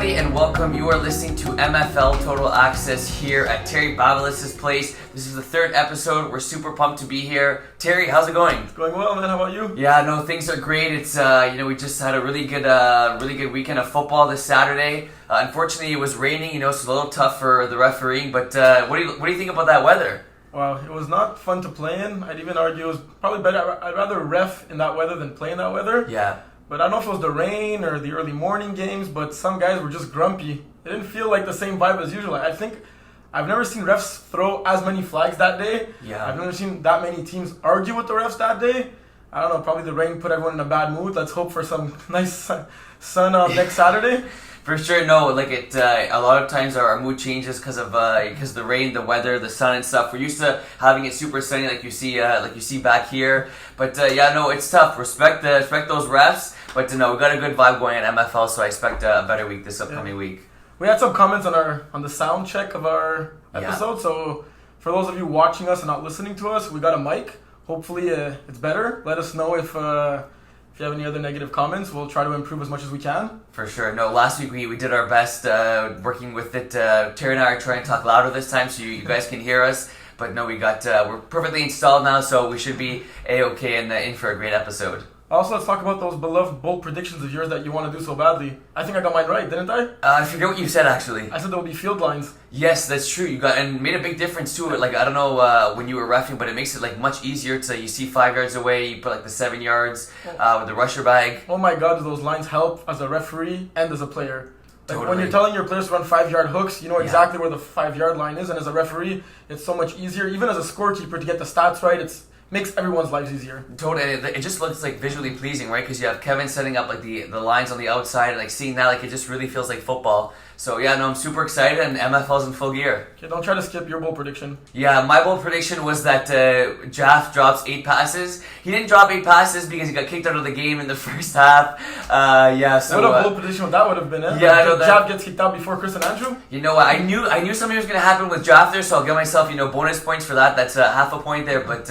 everybody, and welcome. You are listening to MFL Total Access here at Terry Babelis' place. This is the third episode. We're super pumped to be here. Terry, how's it going? It's going well, man. How about you? Yeah, no, things are great. It's we just had a really good weekend of football this Saturday. Unfortunately, it was raining, so it's a little tough for the refereeing. But what do you think about that weather? Wow, it was not fun to play in. I'd even argue it was probably better. I'd rather ref in that weather than play in that weather. Yeah. But I don't know if it was the rain or the early morning games, but some guys were just grumpy. It didn't feel like the same vibe as usual. I think I've never seen refs throw as many flags that day. Yeah. I've never seen that many teams argue with the refs that day. I don't know, probably the rain put everyone in a bad mood. Let's hope for some nice sun next Saturday. For sure, no. A lot of times our mood changes because of the rain, the weather, the sun, and stuff. We're used to having it super sunny, like you see back here. But it's tough. Respect those refs. But we got a good vibe going at MFL, so I expect a better week this upcoming week. We had some comments on the sound check of our episode. So for those of you watching us and not listening to us, we got a mic. Hopefully it's better. Let us know if you have any other negative comments. We'll try to improve as much as we can. For sure. No, last week we did our best working with it. Terry and I are trying to talk louder this time so you guys can hear us. But no, we're perfectly installed now, so we should be A-okay and in for a great episode. Also, let's talk about those beloved bold predictions of yours that you want to do so badly. I think I got mine right, didn't I? I forget what you said, actually. I said there will be field lines. Yes, that's true. You got and made a big difference too. I don't know when you were reffing, but it makes it much easier to you see 5 yards away. You put the 7 yards with the rusher bag. Oh my God, do those lines help as a referee and as a player? Totally. When you're telling your players to run 5-yard hooks, you know exactly where the 5-yard line is, and as a referee, it's so much easier. Even as a scorekeeper, to get the stats right, makes everyone's lives easier. Totally. It just looks visually pleasing, right? Because you have Kevin setting up the lines on the outside, and seeing that, it just really feels like football. So I'm super excited, and MFL's in full gear. Okay, don't try to skip your bold prediction. Yeah, my bold prediction was that Jaff drops 8 passes. He didn't drop 8 passes because he got kicked out of the game in the first half. What a bold prediction that would have been, eh? Yeah, I know that. Jaff gets kicked out before Chris and Andrew? You know what? I knew something was going to happen with Jaff there, so I'll give myself, bonus points for that. That's half a point there, but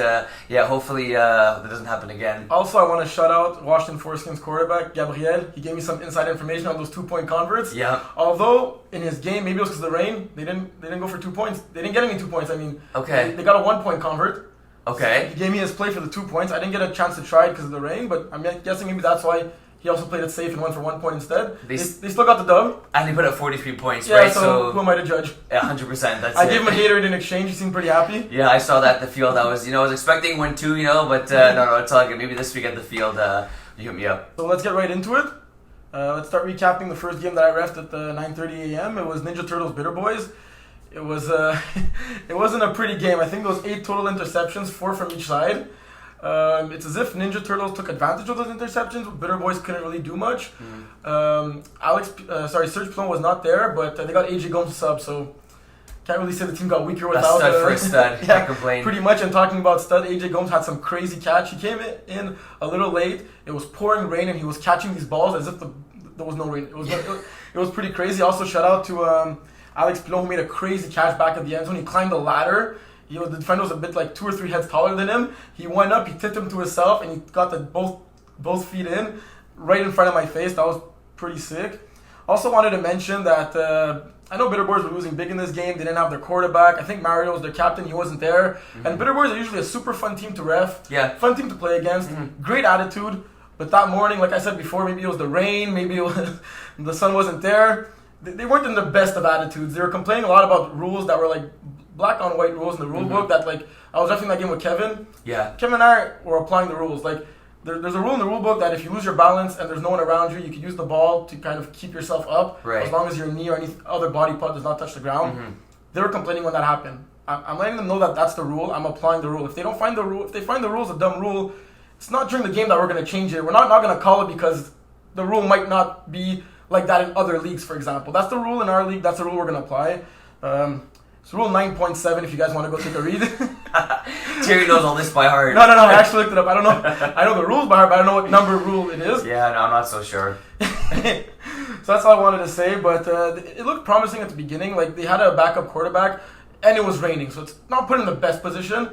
hopefully that doesn't happen again. Also, I want to shout out Washington Foreskins quarterback, Gabriel. He gave me some inside information on those 2-point converts. Yeah. Although, in his game, maybe it was because of the rain, they didn't go for 2 points. They didn't get any 2 points. Okay. They got a 1-point convert. Okay. He gave me his play for the 2 points. I didn't get a chance to try it because of the rain, but I'm guessing maybe that's why he also played it safe and went for 1 point instead. They still got the dub. And they put up 43 points, yeah, right? So who am I to judge? 100%. I gave him a Gatorade in exchange. He seemed pretty happy. Yeah, I saw that at the field. I was expecting 1-2, but no, it's all good. Maybe this week at the field, you hit me up. So let's get right into it. Let's start recapping the first game that I refed at 9:30 a.m. It was Ninja Turtles Bitter Boys. It was it wasn't a pretty game. I think those 8 total interceptions, 4 from each side. It's as if Ninja Turtles took advantage of those interceptions. Bitter Boys couldn't really do much. Serge Plon was not there, but they got AJ Gomes sub, so can't really say the team got weaker without. Stud for a stud. Yeah, can't complain. Pretty much. And talking about stud, AJ Gomes had some crazy catch. He came in a little late. It was pouring rain, and he was catching these balls as if there was no rain. It was pretty crazy. Also, shout out to Alex Pilon, who made a crazy catch back at the end zone. He climbed the ladder. The defender was a bit 2 or 3 heads taller than him. He went up, he tipped him to himself, and he got both feet in right in front of my face. That was pretty sick. Also wanted to mention that I know Bitter Boys were losing big in this game. They didn't have their quarterback. I think Mario was their captain. He wasn't there. Mm-hmm. And Bitter Boys are usually a super fun team to ref. Yeah. Fun team to play against. Mm-hmm. Great attitude. But that morning, like I said before, maybe it was the rain. Maybe it was the sun wasn't there. They weren't in the best of attitudes. They were complaining a lot about rules that were black on white rules in the rule book that I was refing that game with Kevin. Yeah. Kevin and I were applying the rules. There's a rule in the rule book that if you lose your balance and there's no one around you, you can use the ball to kind of keep yourself up, right, as long as your knee or any other body part does not touch the ground. Mm-hmm. They were complaining when that happened. I'm letting them know that that's the rule. I'm applying the rule. If they find the rule is a dumb rule, it's not during the game that we're going to change it. We're not going to call it because the rule might not be like that in other leagues, for example. That's the rule in our league. That's the rule we're going to apply. It's rule 9.7 if you guys want to go take a read. Terry knows all this by heart. No, I actually looked it up. I don't know. I know the rules by heart, but I don't know what number rule it is. Yeah, no, I'm not so sure. So that's all I wanted to say, but it looked promising at the beginning. They had a backup quarterback, and it was raining, so it's not put in the best position.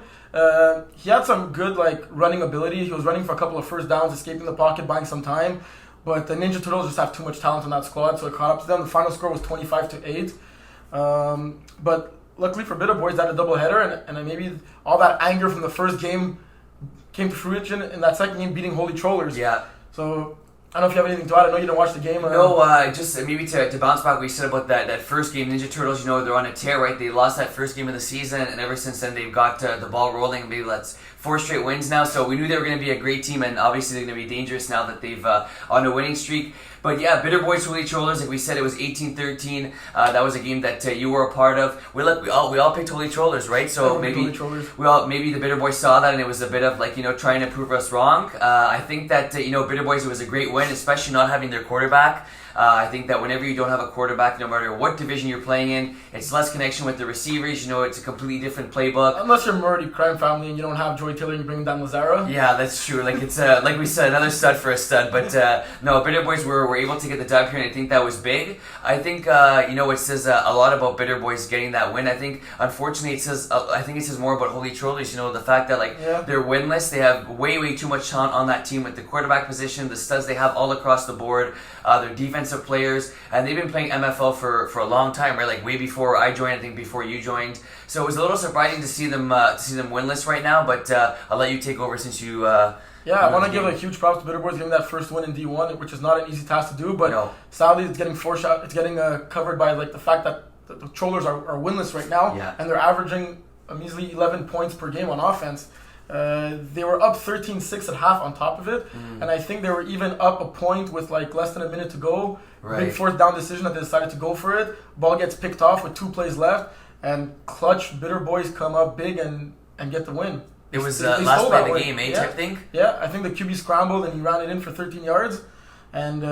He had some good running ability. He was running for a couple of first downs, escaping the pocket, buying some time. but the Ninja Turtles just have too much talent on that squad, so it caught up to them. The final score was 25-8. But luckily for Bitter Boys, they had a doubleheader, and maybe all that anger from the first game came to fruition in that second game, beating Holy Trollers. Yeah. So I don't know if you have anything to add. I know you didn't watch the game. No, just maybe to bounce back what you said about that first game. Ninja Turtles, they're on a tear, right? They lost that first game of the season, and ever since then they've got the ball rolling. Maybe that's 4 straight wins now. So we knew they were going to be a great team, and obviously they're going to be dangerous now that they've on a winning streak. But yeah, Bitter Boys Holy Trollers, like we said, it was 18-13. That was a game that you were a part of. We all picked Holy Trollers, right? So maybe maybe the Bitter Boys saw that, and it was a bit of trying to prove us wrong. I think that Bitter Boys, it was a great win, especially not having their quarterback. I think that whenever you don't have a quarterback, no matter what division you're playing in, it's less connection with the receivers. It's a completely different playbook. Unless you're Murray Crime Family and you don't have Joy Taylor and you bring down Lazaro. Yeah, that's true. It's like we said, another stud for a stud. But no, Bitter Boys were able to get the dub here, and I think that was big. I think it says a lot about Bitter Boys getting that win. I think unfortunately it says more about Holy Trollers. The fact that they're winless. They have way too much talent on that team with the quarterback position, the studs they have all across the board, their defensive players, and they've been playing MFL for a long time, right? Like way before I joined, I think before you joined. So it was a little surprising to see them winless right now. But I'll let you take over since you. I want to give a huge props to Bitter Boys getting that first win in D1, which is not an easy task to do. But sadly, it's getting covered by the fact that the Trollers are winless right now, and they're averaging a measly 11 points per game on offense. They were up 13-6 at half on top of it, and I think they were even up a point with less than a minute to go. Right. Big fourth down decision that they decided to go for it. Ball gets picked off with 2 plays left, and clutch Bitter Boys come up big and get the win. It was last play of the game, type thing? Yeah, I think the QB scrambled and he ran it in for 13 yards. And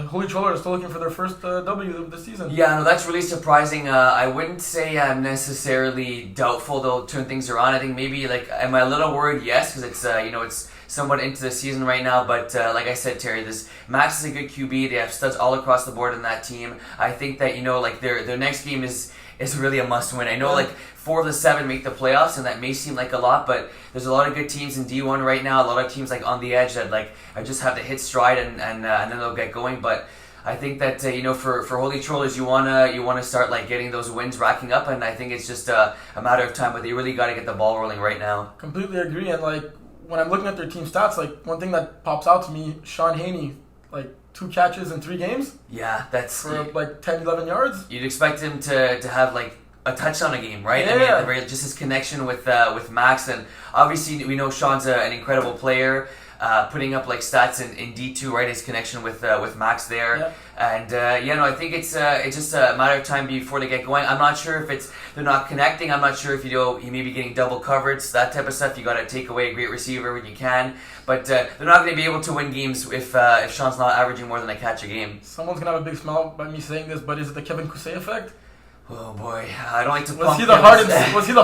Holy Trollers are still looking for their first W of the season. Yeah, no, that's really surprising. I wouldn't say I'm necessarily doubtful they'll turn things around. I think maybe, am I a little worried? Yes, because it's, it's somewhat into the season right now. But like I said, Terry, Max is a good QB. They have studs all across the board in that team. I think that, their next game is really a must-win. I know, 4 of the 7 make the playoffs, and that may seem like a lot, but there's a lot of good teams in D1 right now. A lot of teams on the edge that I just have to hit stride and then they'll get going. But I think that for Holy Trollers, you wanna start getting those wins racking up, and I think it's just a matter of time. But they really got to get the ball rolling right now. Completely agree. And when I'm looking at their team stats, one thing that pops out to me, Sean Haney, 2 catches in 3 games. Yeah, that's for 10-11 yards. You'd expect him to have a touchdown a game, right? Yeah. I mean, at the very, just his connection with Max, and obviously we know Sean's an incredible player, putting up stats in D2, right? His connection with Max there, and I think it's just a matter of time before they get going. I'm not sure if they're not connecting. I'm not sure if he may be getting double coverage, that type of stuff. You got to take away a great receiver when you can, but they're not going to be able to win games if Sean's not averaging more than a catch a game. Someone's gonna have a big smile by me saying this, but is it the Kevin Cousset effect? Oh boy, I don't like to. Was he the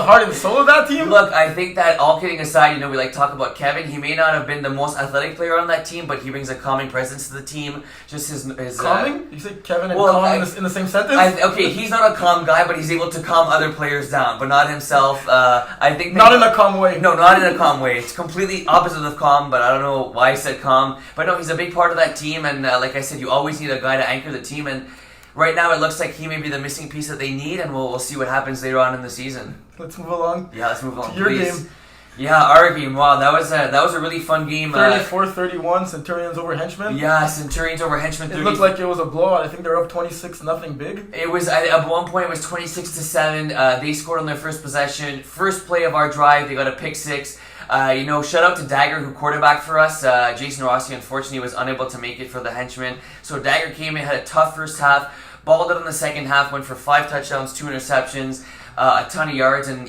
heart and soul of that team? Look, I think that all kidding aside, we talk about Kevin. He may not have been the most athletic player on that team, but he brings a calming presence to the team. Just his calming. You say Kevin and calm in the same sentence? Okay, he's not a calm guy, but he's able to calm other players down, but not himself. I think not in a calm way. No, not in a calm way. It's completely opposite of calm, but I don't know why I said calm. But no, he's a big part of that team, and like I said, you always need a guy to anchor the team. And right now, it looks like he may be the missing piece that they need, and we'll see what happens later on in the season. Let's move along. Yeah, let's move on. To your please. game. Yeah, our game. Wow, that was a really fun game. 34-31, Centurions over Henchmen. Yeah, Centurions over Henchmen. It looked like it was a blowout. I think they're up 26-0 big. It was at one point. It was 26-7. They scored on their first possession. First play of our drive, they got a pick 6. Shout out to Dagger who quarterbacked for us. Jason Rossi unfortunately was unable to make it for the Henchmen. So Dagger came in, had a tough first half. Balled it in the second half, went for 5 touchdowns, 2 interceptions, a ton of yards, and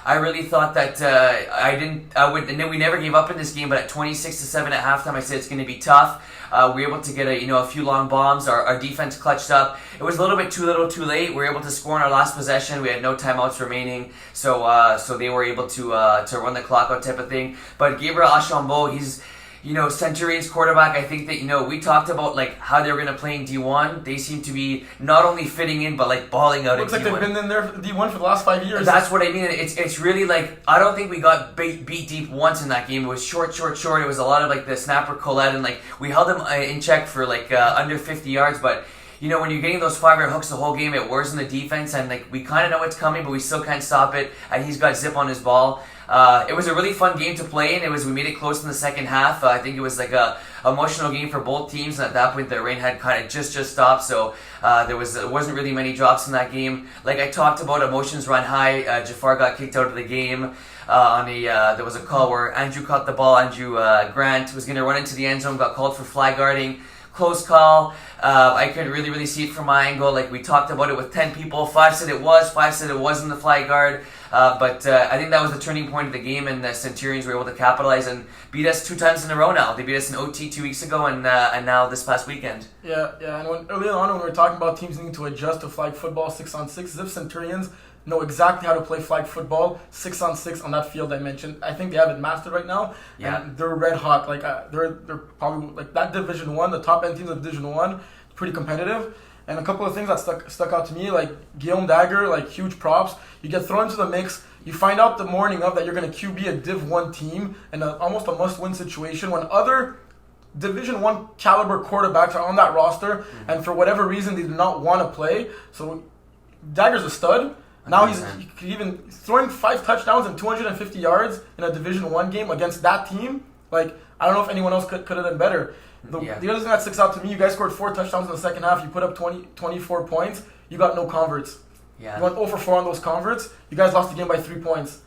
I really thought that and then we never gave up in this game. But at 26-7 at halftime, I said it's going to be tough. We were able to get a few long bombs. Our defense clutched up. It was a little bit too little, too late. We were able to score on our last possession. We had no timeouts remaining, so they were able to run the clock out type of thing. But Gabriel Ashambo, Centurion's quarterback, I think that, we talked about, like, how they were going to play in D1. They seem to be not only fitting in, but, like, balling out Looks in like D1. they've been in there for D1 for the last 5 years. That's what I mean. It's really, like, I don't think we got beat deep once in that game. It was short. It was a lot of, like, the snapper Colette, and, like, we held him in check for, like, under 50 yards, but... when you're getting those 5-yard hooks the whole game, it wears on the defense, and like we kind of know it's coming, but we still can't stop it. And he's got zip on his ball. It was a really fun game to play in. We made it close in the second half. I think it was like a emotional game for both teams. And at that point, the rain had kind of just stopped, so there wasn't really many drops in that game. Like I talked about, emotions run high. Jafar got kicked out of the game. There was a call where Andrew caught the ball. Andrew Grant was going to run into the end zone, got called for flag guarding. Close call. I couldn't really see it from my angle. Like we talked about it with 10 people. 5 said it was. 5 said it wasn't the flag guard. But I think that was the turning point of the game, and the Centurions were able to capitalize and beat us 2 times in a row now. They beat us in OT 2 weeks ago, and now this past weekend. Yeah. And earlier on when we were talking about teams needing to adjust to flag football 6-on-6, Zip Centurions know exactly how to play flag football 6-on-6 on that field I mentioned. I think they have it mastered right now. Yeah. And they're red hot. Like they're probably like that Division 1, the top end teams of Division 1, pretty competitive. And a couple of things that stuck out to me, like Guillaume Dagger, like huge props. You get thrown into the mix. You find out the morning of that you're going to QB a Div 1 team in almost a must-win situation when other Division 1 caliber quarterbacks are on that roster, and for whatever reason they do not want to play. So Dagger's a stud. Now he's even throwing 5 touchdowns and 250 yards in a Division 1 game against that team. Like, I don't know if anyone else could have done better. The other thing that sticks out to me, you guys scored 4 touchdowns in the second half. You put up 24 points. You got no converts. Yeah. You went 0 for 4 on those converts. You guys lost the game by 3 points.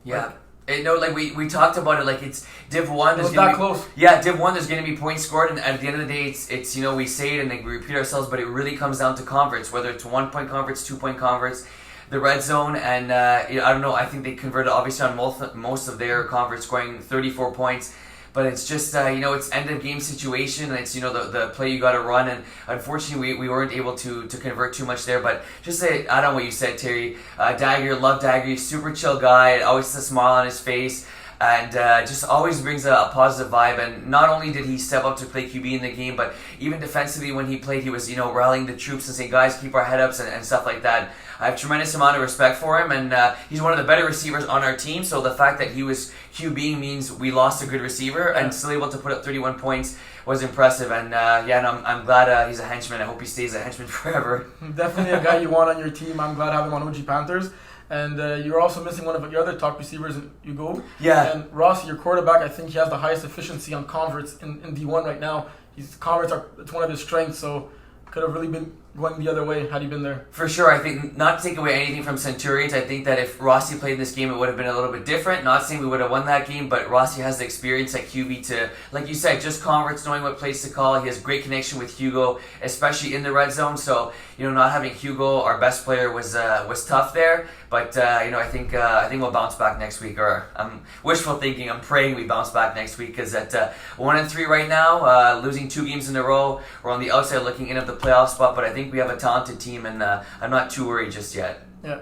Yeah. We talked about it, like it's Div 1. It was that close. Yeah, Div 1, there's going to be points scored, and at the end of the day, it's we say it and like, we repeat ourselves, but it really comes down to converts, whether it's 1-point converts, 2-point converts. The red zone, and I don't know, I think they converted obviously on most of their converts, scoring 34 points, but it's just it's end of game situation, and it's the play you got to run, and unfortunately we weren't able to convert too much there. But just say, I don't know what you said, Terry. Dagger, love Dagger, he's super chill guy, always has a smile on his face, and just always brings a positive vibe. And not only did he step up to play QB in the game, but even defensively when he played, he was rallying the troops and saying, guys, keep our head ups and stuff like that. I have a tremendous amount of respect for him, and he's one of the better receivers on our team, so the fact that he was QBing means we lost a good receiver, and still able to put up 31 points was impressive. And I'm glad he's a henchman. I hope he stays a henchman forever. Definitely a guy you want on your team. I'm glad to have him on OG Panthers. And you're also missing one of your other top receivers in Hugo. Yeah. And Ross, your quarterback, I think he has the highest efficiency on converts in D1 right now. Converts it's one of his strengths, so could have really been going the other way had he been there. For sure. I think, not to take away anything from Centurions, I think that if Rossi played this game, it would have been a little bit different. Not saying we would have won that game, but Rossi has the experience at QB to, like you said, just converts, knowing what plays to call. He has great connection with Hugo, especially in the red zone. So, not having Hugo, our best player, was tough there. But I think we'll bounce back next week. Or I'm wishful thinking. I'm praying we bounce back next week, because at 1-3 right now, losing 2 games in a row, we're on the outside looking in of the playoff spot. But I think we have a talented team, and I'm not too worried just yet. Yeah,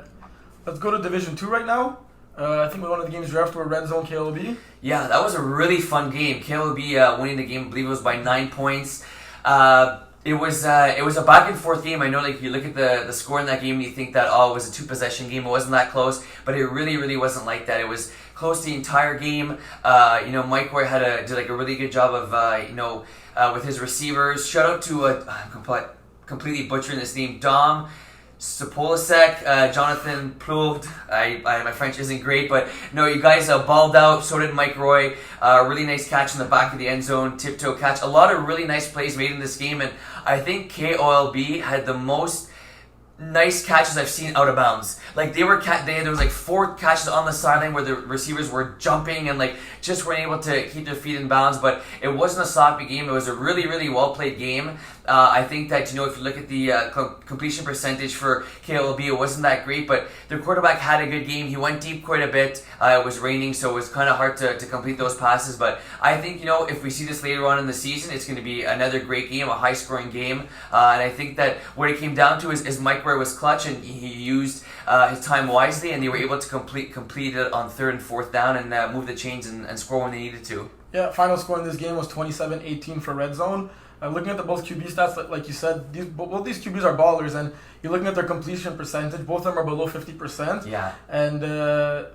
let's go to Division 2 right now. I think one of the games you're after were Red Zone KLB. Yeah, that was a really fun game. KLB winning the game, I believe it was by 9 points. It was a back and forth game. I know, like, you look at the score in that game and you think that, it was a 2-possession game. It wasn't that close, but it really wasn't like that. It was close the entire game. Mike Roy did a really good job of with his receivers. Shout out to I'm completely butchering this name, Dom Stopolasek, Jonathan Plouvd. My French isn't great, but no, you guys balled out. So did Mike Roy. Really nice catch in the back of the end zone, tiptoe catch. A lot of really nice plays made in this game, and I think KOLB had the most nice catches I've seen out of bounds. Like, there was like 4 catches on the sideline where the receivers were jumping and like just weren't able to keep their feet in bounds. But it wasn't a sloppy game. It was a really well played game. I think that, if you look at the completion percentage for KLB, it wasn't that great, but their quarterback had a good game. He went deep quite a bit. It was raining, so it was kind of hard to complete those passes. But I think, if we see this later on in the season, it's going to be another great game, a high-scoring game. And I think that what it came down to is Mike Ware was clutch, and he used his time wisely, and they were able to complete it on 3rd and 4th down and move the chains and score when they needed to. Yeah, final score in this game was 27-18 for Red Zone. Looking at the both QB stats, like you said, both these QBs are ballers, and you're looking at their completion percentage. Both of them are below 50%. Yeah. And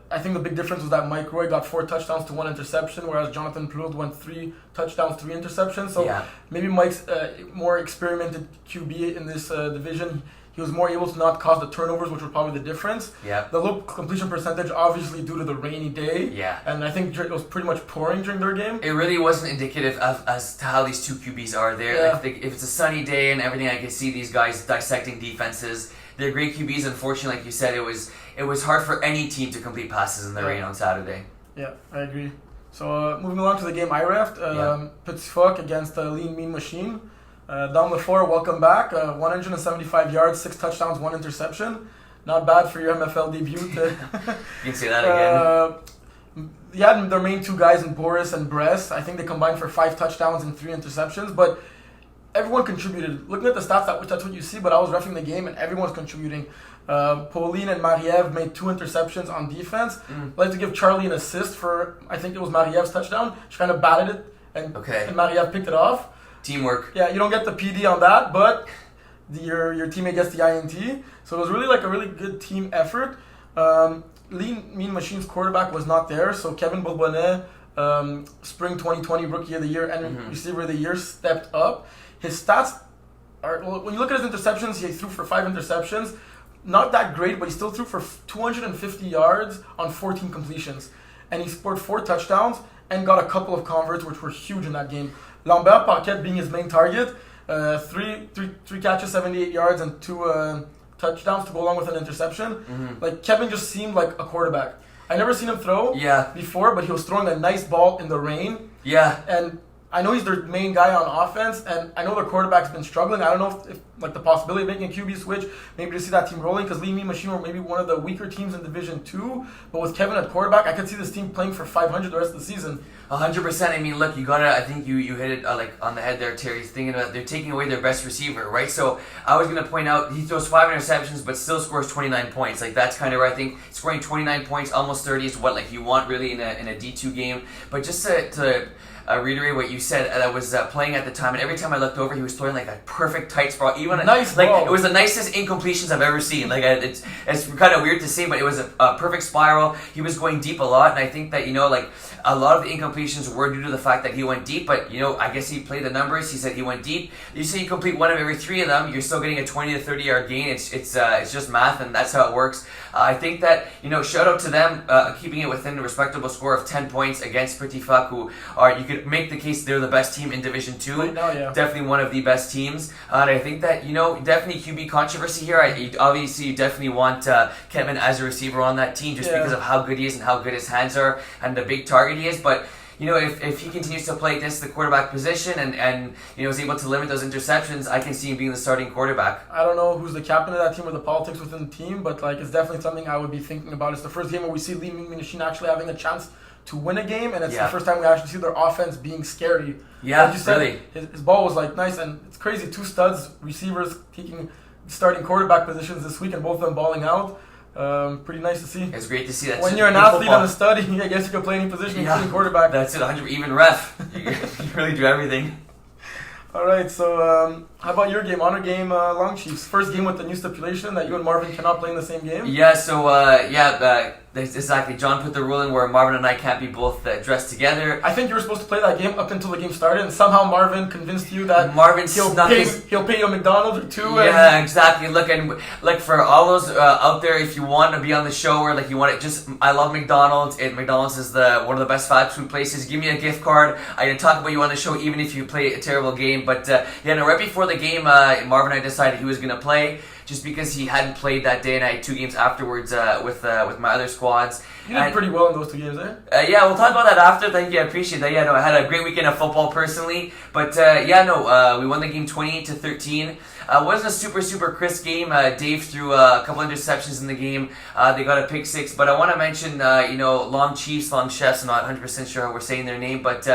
I think the big difference was that Mike Roy got 4 touchdowns to 1 interception, whereas Jonathan Plourde went 3 touchdowns, 3 interceptions. So maybe Mike's more experimented QB in this division. He was more able to not cause the turnovers, which was probably the difference. Yeah. The low completion percentage, obviously due to the rainy day. Yeah. And I think it was pretty much pouring during their game. It really wasn't indicative of as to how these two QBs are. Yeah. If it's a sunny day and everything, I can see these guys dissecting defenses. They're great QBs. Unfortunately, like you said, it was hard for any team to complete passes in the rain on Saturday. Yeah, I agree. So moving along to the game I refed, Petit Fuck against Lean Mean Machine. Dom LaFleur, welcome back. 175 yards, 6 touchdowns, 1 interception. Not bad for your MFL debut. You can say that again. They had their main 2 guys in Boris and Bress. I think they combined for 5 touchdowns and 3 interceptions. But everyone contributed. Looking at the stats, that's what you see. But I was reffing the game, and everyone's contributing. Pauline and Mariev made 2 interceptions on defense. I'd like to give Charlie an assist for, I think it was Mariev's touchdown. She kind of batted it, and Mariev picked it off. Teamwork. Yeah, you don't get the PD on that, but your teammate gets the INT. So it was really like a really good team effort. Lean Mean Machine's quarterback was not there, so Kevin Bourbonnet, spring 2020 Rookie of the Year and Receiver of the Year, stepped up. His stats are, when you look at his interceptions, he threw for 5 interceptions. Not that great, but he still threw for 250 yards on 14 completions. And he scored 4 touchdowns and got a couple of converts, which were huge in that game. Lambert Paquette being his main target, 3 catches, 78 yards, and 2 touchdowns to go along with an interception. Like, Kevin just seemed like a quarterback. I never seen him throw before, but he was throwing a nice ball in the rain. Yeah. And I know he's their main guy on offense, and I know their quarterback's been struggling. I don't know if like the possibility of making a QB switch, maybe to see that team rolling, because Lean Mean Machine were maybe one of the weaker teams in Division 2. But with Kevin at quarterback, I could see this team playing for 500 the rest of the season. 100%. I mean, look, you gotta. I think you hit it like on the head there, Terry. Thinking about they're taking away their best receiver, right? So I was gonna point out he throws 5 interceptions, but still scores 29 points. Like that's kind of where I think scoring 29 points, almost 30 is what like you want really in a D2 game. But just to reiterate what you said, I was playing at the time, and every time I looked over, he was throwing like a perfect tight spot. Even nice like ball. It was the nicest incompletions I've ever seen. Like it's kind of weird to say, but it was a perfect spiral. He was going deep a lot, and I think that like a lot of the incompletions were due to the fact that he went deep. But I guess he played the numbers. He said he went deep. You say you complete 1 of every 3 of them, you're still getting a 20 to 30 yard gain. It's just math, and that's how it works. I think that shout out to them keeping it within a respectable score of 10 points against Petit Fuck, who are, you could make the case they're the best team in Division 2. Right now, yeah. Definitely one of the best teams. And I think that, definitely QB controversy here. Obviously, you definitely want Kevin as a receiver on that team just because of how good he is and how good his hands are and the big target he is. But if he continues to play against the quarterback position and is able to limit those interceptions, I can see him being the starting quarterback. I don't know who's the captain of that team or the politics within the team, but like it's definitely something I would be thinking about. It's the first game where we see Lean Mean Machine actually having a chance to win a game, and it's the first time we actually see their offense being scary. Yeah, like you said, really. His ball was like nice, and it's crazy. 2 studs receivers taking starting quarterback positions this week, and both of them balling out. Pretty nice to see. It's great to see that. When you're an athlete and a stud, I guess you can play any position, including quarterback. That's it. 100. Even ref, you really do everything. All right, so how about your game? Honor game, Long Chiefs. First game with the new stipulation that you and Marvin cannot play in the same game. Yeah, so exactly. John put the rule in where Marvin and I can't be both dressed together. I think you were supposed to play that game up until the game started, and somehow Marvin convinced you that he'll pay you a McDonald's or 2. Yeah, exactly. Look, and like for all those out there, if you want to be on the show or like you want to I love McDonald's. McDonald's is one of the best fast food places. Give me a gift card. I can talk about you on the show even if you play a terrible game. But right before the game, Marvin and I decided he was going to play. Just because he hadn't played that day, and I had 2 games afterwards with my other squads. You did pretty well in those 2 games, eh? Yeah, we'll talk about that after. Thank you, I appreciate that. I had a great weekend of football personally, but we won the game 28-13. Wasn't a super crisp game. Dave threw a couple interceptions in the game. They got a pick 6, but I want to mention Long Chiefs, Long Chefs. I'm not 100% sure how we're saying their name, but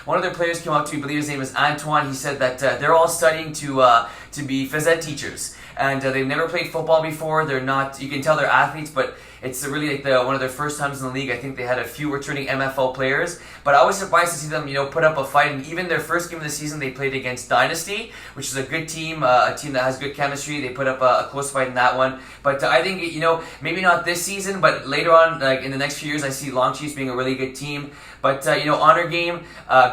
one of their players came up to me. I believe his name is Antoine. He said that they're all studying to be phys ed teachers. And they've never played football before. They're not, you can tell they're athletes, but It's really like one of their first times in the league. I think they had a few returning MFL players, but I was surprised to see them, put up a fight. And even their first game of the season, they played against Dynasty, which is a good team, a team that has good chemistry. They put up a close fight in that one. But I think, maybe not this season, but later on, like in the next few years, I see Long Chiefs being a really good team. But, honor game,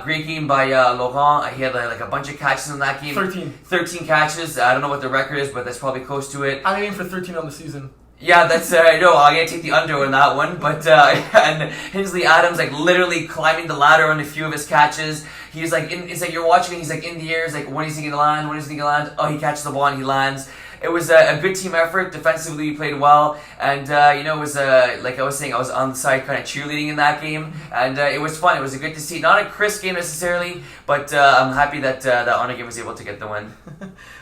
great game by Laurent. He had like a bunch of catches in that game. 13 catches. I don't know what the record is, but that's probably close to it. I'm aiming for 13 on the season. Yeah, that's I'm gonna take the under on that one. But and Hinsley Adams like literally climbing the ladder on a few of his catches. He's like it's like you're watching. He's like in the air. It's like when is he gonna land? When is he gonna land? Oh, he catches the ball and he lands. It was a good team effort. Defensively, we played well, and it was like I was saying, I was on the side kind of cheerleading in that game, and it was fun. It was good to see. Not a crisp game necessarily, but I'm happy that that honor game was able to get the win.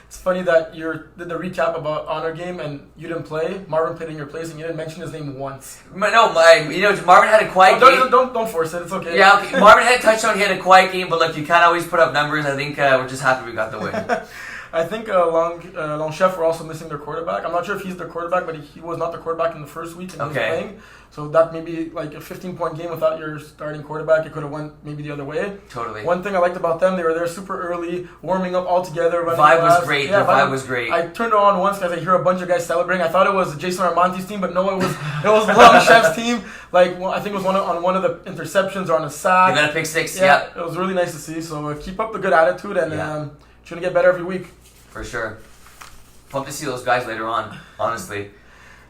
It's funny that you did the recap about honor game and you didn't play. Marvin played in your place and you didn't mention his name once. No, Marvin had a quiet game. Don't force it. It's okay. Yeah, okay. Marvin had a touchdown. He had a quiet game, but look, you can't always put up numbers. I think we're just happy we got the win. I think Long Chef were also missing their quarterback. I'm not sure if he's their quarterback, but he was not the quarterback in the first week and he was playing. So that may be like a 15-point game without your starting quarterback. It could have went maybe the other way. Totally. One thing I liked about them, they were there super early, warming up all together. Vibe was great. Yeah, the vibe was great. I turned it on once because I hear a bunch of guys celebrating. I thought it was Jason Armante's team, but no, it was Long Chef's team. Like I think it was on one of the interceptions or on a sack. They got a pick six. Yeah, it was really nice to see. So keep up the good attitude and trying to get better every week. For sure. Hope to see those guys later on, honestly.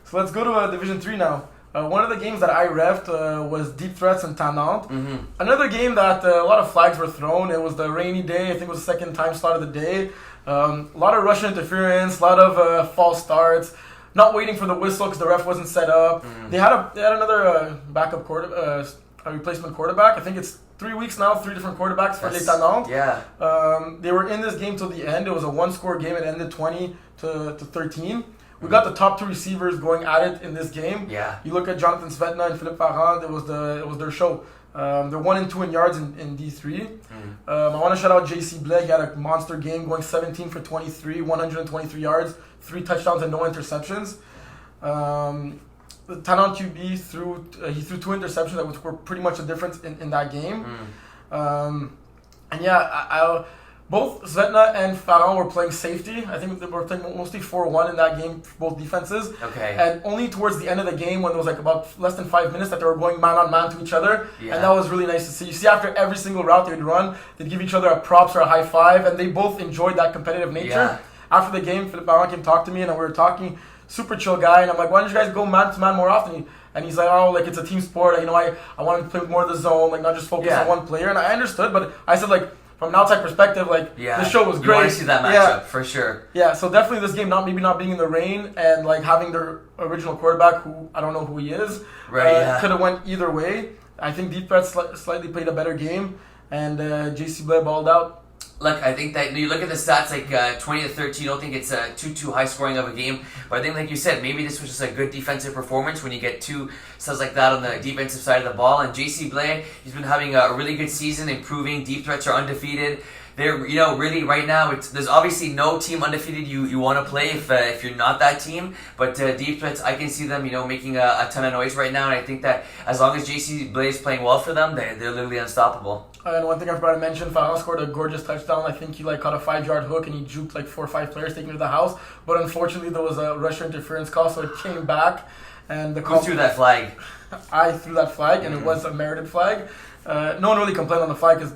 So let's go to Division 3 now. One of the games that I reffed was Deep Threats and Tannant. Mm-hmm. Another game that a lot of flags were thrown. It was the rainy day. I think it was the second time slot of the day. A lot of Russian interference, a lot of false starts. Not waiting for the whistle because the ref wasn't set up. Mm-hmm. They had another replacement quarterback. I think it's 3 weeks now, 3 different quarterbacks for Les Tannants. Yeah. They were in this game till the end. It was a one-score game. It ended 20-13. We got the top 2 receivers going at it in this game. Yeah. You look at Jonathan Svetna and Philippe Farrand. It was their show. They're 1-2 in yards in D3. I want to shout out JC Blais. He had a monster game, going 17 for 23, 123 yards, 3 touchdowns and no interceptions. The Tannant QB threw 2 interceptions that were pretty much the difference in that game. Both Svetna and Farrand were playing safety. I think they were playing mostly 4-1 in that game for both defenses. Okay. And only towards the end of the game, when there was like about less than 5 minutes, that they were going man-on-man to each other. Yeah. And that was really nice to see. You see, after every single route they'd run, they'd give each other a props or a high five, and they both enjoyed that competitive nature. Yeah. After the game, Philippe Farrand came talk to me, and we were talking. Super chill guy, and I'm like, why don't you guys go man-to-man more often? And he's like, oh, like it's a team sport. I want to play with more of the zone, like not just focus on one player. And I understood, but I said like, from an outside perspective, like the show was great. You want to see that matchup for sure. Yeah, so definitely this game maybe not being in the rain and like having their original quarterback, who I don't know who he is, could have went either way. I think Deep Threat slightly played a better game, and JC Blais balled out. Look, I think that you look at the stats like 20-13. I don't think it's too high scoring of a game, but I think like you said, maybe this was just a good defensive performance when you get 2 studs like that on the defensive side of the ball. And JC Blais, he's been having a really good season, improving. Deep Threats are undefeated. They're really right now. There's obviously no team undefeated you want to play if you're not that team. But Deep Threats, I can see them making a ton of noise right now, and I think that as long as JC Blais is playing well for them, they're literally unstoppable. And one thing I forgot to mention, Farrand scored a gorgeous touchdown. I think he caught a 5-yard hook and he juked like 4 or 5 players, taking it to the house. But unfortunately, there was a Russian interference call, so it came back. And the Who threw that flag? I threw that flag, and it was a merited flag. No one really complained on the flag because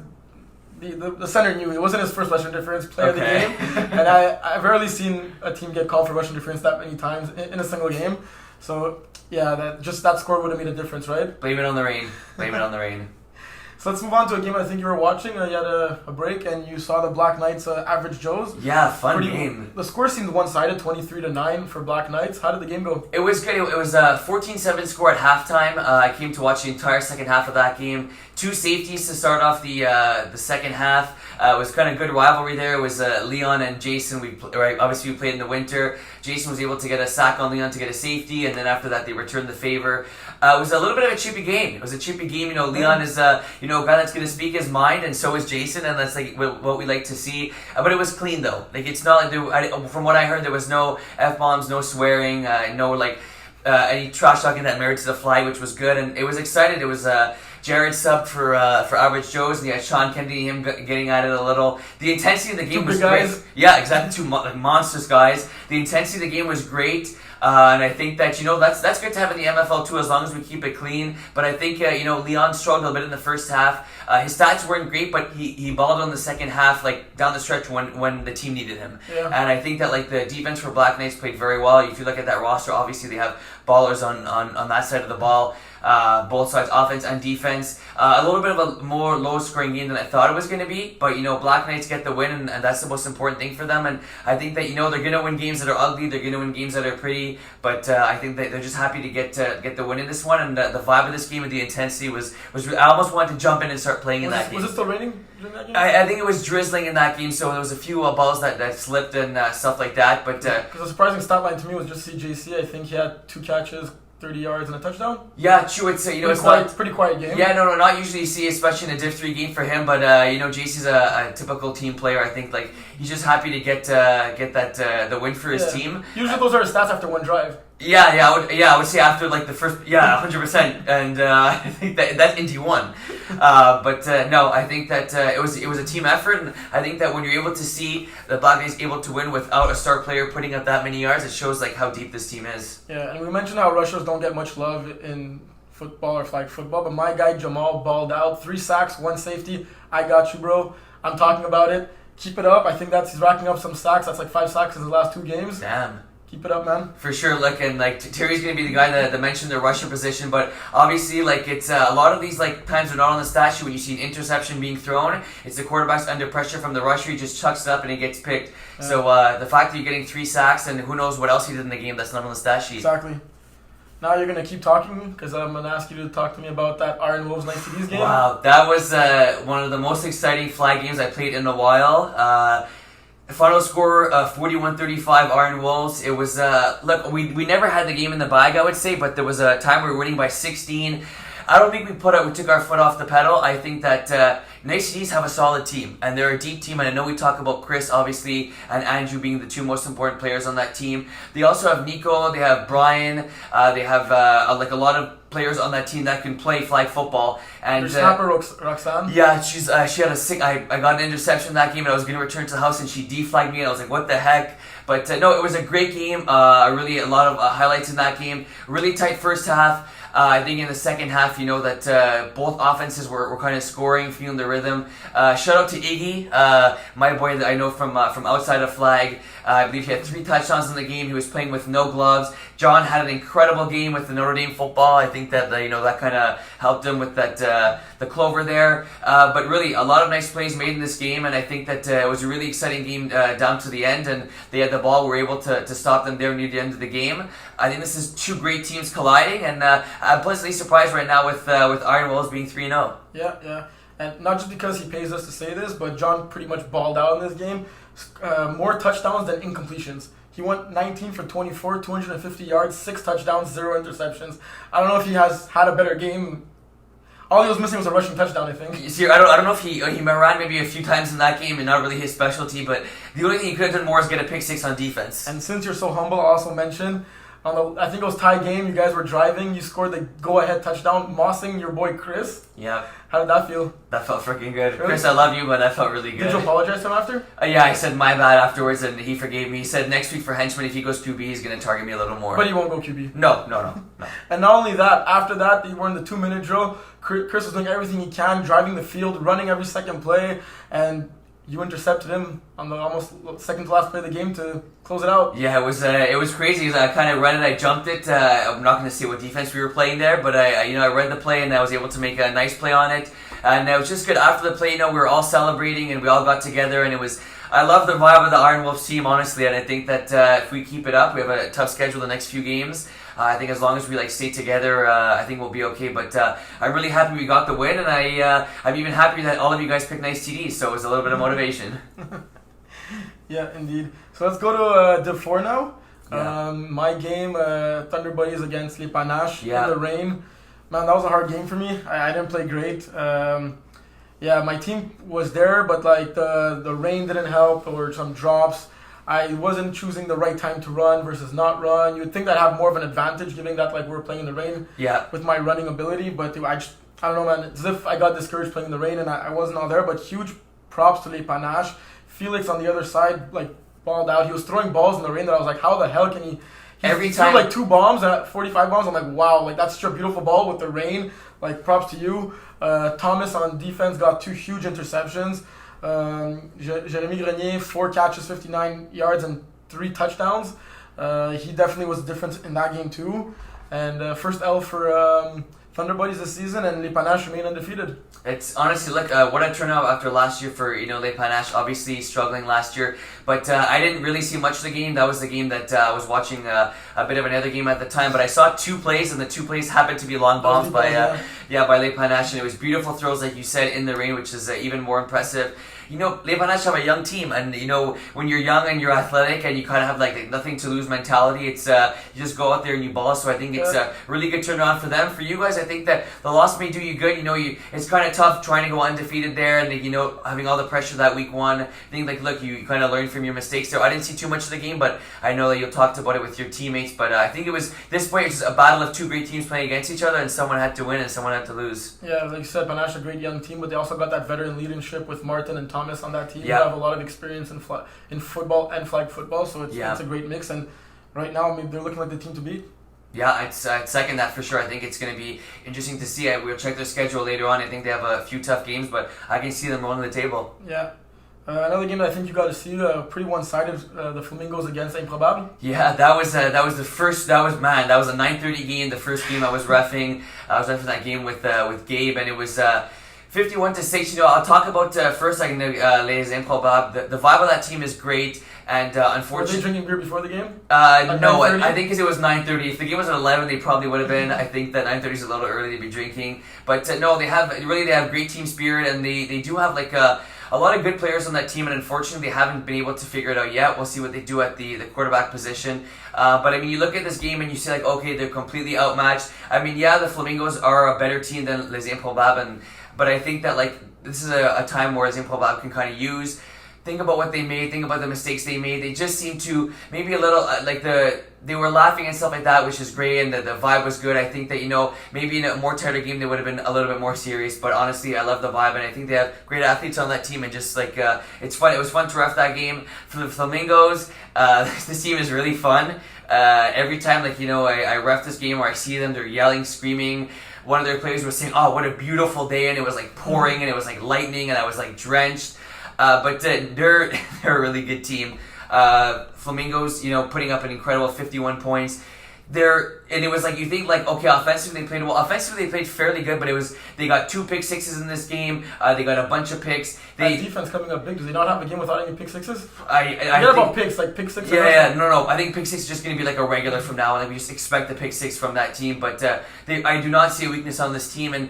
the center knew it wasn't his first Russian interference play of the game. And I've rarely seen a team get called for Russian interference that many times in a single game. So yeah, that score would have made a difference, right? Blame it on the rain. Blame it on the rain. So let's move on to a game I think you were watching. You had a break and you saw the Black Knights Average Joes. Yeah, fun game. The score seemed one-sided, 23-9 for Black Knights. How did the game go? It was good. It was a 14-7 score at halftime. I came to watch the entire second half of that game. 2 safeties to start off the second half. It was kind of good rivalry there. It was Leon and Jason. Obviously we played in the winter. Jason was able to get a sack on Leon to get a safety, and then after that they returned the favor. It was a little bit of a chippy game. It was a chippy game. Leon is a guy that's going to speak his mind, and so is Jason, and that's like what we like to see. But it was clean though. Like it's not like from what I heard, there was no F-bombs, no swearing, no like any trash talking that merited a flag, which was good, and it was exciting. It was Jared subbed for Average Joe's, and you had Sean Kennedy, him getting at it a little. The intensity of the game was great. Yeah, exactly. Two monsters guys. The intensity of the game was great. And I think that, that's good to have in the MFL too, as long as we keep it clean. But I think, Leon struggled a bit in the first half. His stats weren't great, but he balled on the second half, like down the stretch when the team needed him. Yeah. And I think that like the defense for Black Knights played very well. If you look at that roster, obviously they have ballers on that side of the ball. Both sides, offense and defense. A little bit of a more low-scoring game than I thought it was going to be, but Black Knights get the win, and that's the most important thing for them. And I think that they're going to win games that are ugly, they're going to win games that are pretty, but I think that they're just happy to get the win in this one. And the vibe of this game and the intensity was I almost wanted to jump in and start playing in that game. Was it still raining during that game? I think it was drizzling in that game, so there was a few balls that slipped and stuff like that. But because the surprising stat line to me was just CJC. I think he had 2 catches, 30 yards and a touchdown. Yeah, true. It's pretty quiet game. Yeah, no, not usually you see, especially in a Div 3 game for him. But JC's a typical team player. I think like he's just happy to get that the win for his team. Usually those are his stats after one drive. I would say after like the first 100%, and I think that's in D1. No, I think that it was a team effort, and I think that when you're able to see the Black Knights able to win without a star player putting up that many yards, it shows like how deep this team is. Yeah, and we mentioned how rushers don't get much love in football or flag football, but my guy Jamal balled out, 3 sacks, 1 safety. I got you, bro. I'm talking about it. Keep it up. I think he's racking up some sacks. That's like 5 sacks in his last 2 games. Damn. Keep it up, man. For sure. Look, and like Terry's gonna be the guy that mentioned the rusher position, but obviously, like it's a lot of these like times are not on the stat sheet. When you see an interception being thrown, it's the quarterback's under pressure from the rusher. He just chucks it up and he gets picked. Yeah. So the fact that you're getting 3 sacks and who knows what else he did in the game that's not on the stat sheet. Exactly. Now you're gonna keep talking because I'm gonna ask you to talk to me about that Iron Wolves 9 CDs game. Wow, that was one of the most exciting flag games I played in a while. Final score 41-35 Iron Wolves. It was look, we never had the game in the bag, I would say, but there was a time we were winning by 16. I don't think we took our foot off the pedal. I think that Nice CDs have a solid team, and they're a deep team, and I know we talk about Chris, obviously, and Andrew being the 2 most important players on that team. They also have Nico, they have Brian, they have like a lot of players on that team that can play flag football. And your snapper, Roxanne? Yeah, she had a sick. I got an interception in that game, and I was going to return to the house, and she deflagged me, and I was like, what the heck? But no, it was a great game. Really, a lot of highlights in that game. Really tight first half. I think in the second half, that both offenses were kind of scoring, feeling the rhythm. Shout out to Iggy, my boy that I know from outside of flag. I believe he had 3 touchdowns in the game. He was playing with no gloves. John had an incredible game with the Notre Dame football. I think that that kind of helped him with that the clover there. But really, a lot of nice plays made in this game, and I think that it was a really exciting game down to the end. And they had the ball, were able to stop them there near the end of the game. I think this is 2 great teams colliding, and I'm pleasantly surprised right now with Iron Wolves being 3-0. Yeah. And not just because he pays us to say this, but John pretty much balled out in this game. More touchdowns than incompletions. He went 19 for 24, 250 yards, 6 touchdowns, 0 interceptions. I don't know if he has had a better game. All he was missing was a rushing touchdown, I think. See, I don't know if he ran maybe a few times in that game and not really his specialty, but the only thing he could have done more is get a pick 6 on defense. And since you're so humble, I'll also mention, I think it was tie game, you guys were driving, you scored the go-ahead touchdown, mossing your boy Chris. Yeah. How did that feel? That felt freaking good. Really? Chris, I love you, but that felt really good. Did you apologize to him after? Yeah, I said my bad afterwards, and he forgave me. He said next week for Henchman, if he goes QB, he's going to target me a little more. But he won't go QB. No. And not only that, after that, they were in the 2-minute drill. Chris was doing everything he can, driving the field, running every second play, and you intercepted him on the almost second to last play of the game to close it out. Yeah, it was crazy because I kind of read it, I jumped it. I'm not going to say what defense we were playing there, but I read the play and I was able to make a nice play on it. And it was just good. After the play, we were all celebrating and we all got together, and I love the vibe of the Iron Wolves team, honestly, and I think that if we keep it up, we have a tough schedule the next few games. I think as long as we stay together, I think we'll be okay. But I'm really happy we got the win, and I'm even happy that all of you guys picked nice TDs, so it was a little bit of motivation. Yeah, indeed. So let's go to Div 4 now. Yeah. My game, Thunder Buddies against Les Panaches in the rain. Man, that was a hard game for me. I didn't play great. My team was there, but the rain didn't help. There were some drops. I wasn't choosing the right time to run versus not run. You'd think I'd have more of an advantage, given that like we were playing in the rain with my running ability. But I don't know, man. It's as if I got discouraged playing in the rain and I wasn't all there. But huge props to Les Panaches. Felix on the other side, like, balled out. He was throwing balls in the rain that I was like, how the hell can he every time threw like 2 bombs and 45 bombs. I'm like, wow, like that's such a beautiful ball with the rain. Like, props to you. Thomas on defense got 2 huge interceptions. Jeremy Grenier, 4 catches, 59 yards, and 3 touchdowns. He definitely was a difference in that game too. And first L for Thunder Buddies this season, and Les Panaches remain undefeated. It's honestly, look, what a turnout after last year for, Les Panaches, obviously struggling last year. But I didn't really see much of the game. That was the game that I was watching a bit of another game at the time. But I saw 2 plays, and the 2 plays happened to be long bombs by Les Panaches. And it was beautiful throws, like you said, in the rain, which is even more impressive. Les Panaches have a young team, and when you're young and you're athletic and you kind of have like nothing to lose mentality, it's you just go out there and you ball. So I think it's a really good turnaround for them. For you guys, I think that the loss may do you good. It's kind of tough trying to go undefeated there, and having all the pressure that week 1. I think look, you kind of learn from your mistakes there. I didn't see too much of the game, but I know that you talked about it with your teammates. But I think it was this point, it's just a battle of 2 great teams playing against each other, and someone had to win and someone had to lose. Yeah, like you said, Panache a great young team, but they also got that veteran leadership with Martin and Thomas on that team. Yeah. They have a lot of experience in football and flag football, so it's a great mix. And right now, they're looking like the team to beat. Yeah, I'd second that for sure. I think it's going to be interesting to see. We'll check their schedule later on. I think they have a few tough games, but I can see them rolling the table. Yeah. Another game that I think you got to see, pretty one-sided, the Flamingos against Improbable. Yeah, that was a 9:30 game. The first game I was reffing. I was reffing that game with Gabe, and it was 51-6. I'll talk about first Les Improbables. The vibe of that team is great, and unfortunately, were they drinking beer before the game? No, I think because it was 9:30. If the game was at 11, they probably would have been. I think that 9:30 is a little early to be drinking, but no, they have great team spirit, and they do have like a lot of good players on that team, and unfortunately they haven't been able to figure it out yet. We'll see what they do at the quarterback position. But you look at this game and you see like, okay, they're completely outmatched. The Flamingos are a better team than Les Improbables, but I think that like this is a time where Les Improbables can kind of use. Think about what they made. Think about the mistakes they made. They just seem to maybe a little they were laughing and stuff like that, which is great, and the vibe was good. I think that maybe in a more tighter game they would have been a little bit more serious. But honestly, I love the vibe, and I think they have great athletes on that team. And just like it's fun. It was fun to ref that game for the Flamingos. This team is really fun. Every time I ref this game or I see them, they're yelling, screaming. One of their players was saying, "Oh, what a beautiful day!" and it was like pouring and it was like lightning and I was like drenched. But they're a really good team. Flamingos, putting up an incredible 51 points. And it was like you think like, okay, offensively they played well. Offensively they played fairly good, but they got 2 pick sixes in this game. They got a bunch of picks. That defense coming up big. Do they not have a game without any pick sixes? I forget about picks, like pick six. No. I think pick six is just going to be like a regular from now on. We just expect the pick six from that team. But I do not see a weakness on this team, and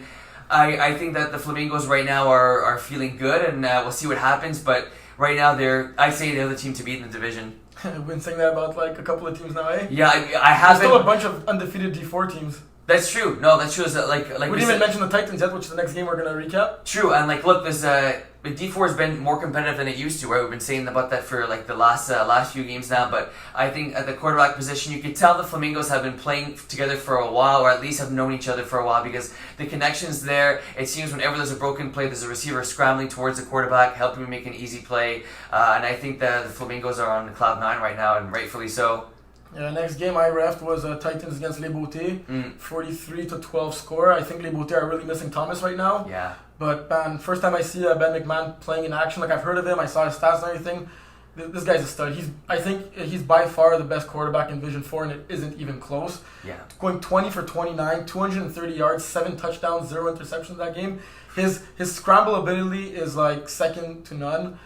I think that the Flamingos right now are feeling good, and we'll see what happens. But right now I'd say they're the team to beat in the division. We've been saying that about like a couple of teams now, eh? Yeah, I haven't. There's still a bunch of undefeated D4 teams. That's true. No, that's true. Is that like we didn't even mention the Titans yet, which is the next game we're gonna recap. True, and look, this D4 has been more competitive than it used to. Right, we've been saying about that for like the last few games now. But I think at the quarterback position, you could tell the Flamingos have been playing together for a while, or at least have known each other for a while, because the connection's there. It seems whenever there's a broken play, there's a receiver scrambling towards the quarterback, helping him make an easy play. And I think that the Flamingos are on cloud 9 right now, and rightfully so. Yeah, next game I refed was Titans against Les Beautés, 43-12 score. I think Les Beautés are really missing Thomas right now. Yeah. But man, first time I see Ben McMahon playing in action, like I've heard of him, I saw his stats and everything. This guy's a stud. I think he's by far the best quarterback in Division 4, and it isn't even close. Yeah. Going 20 for 29, 230 yards, 7 touchdowns, 0 interceptions that game. His scramble ability is like second to none.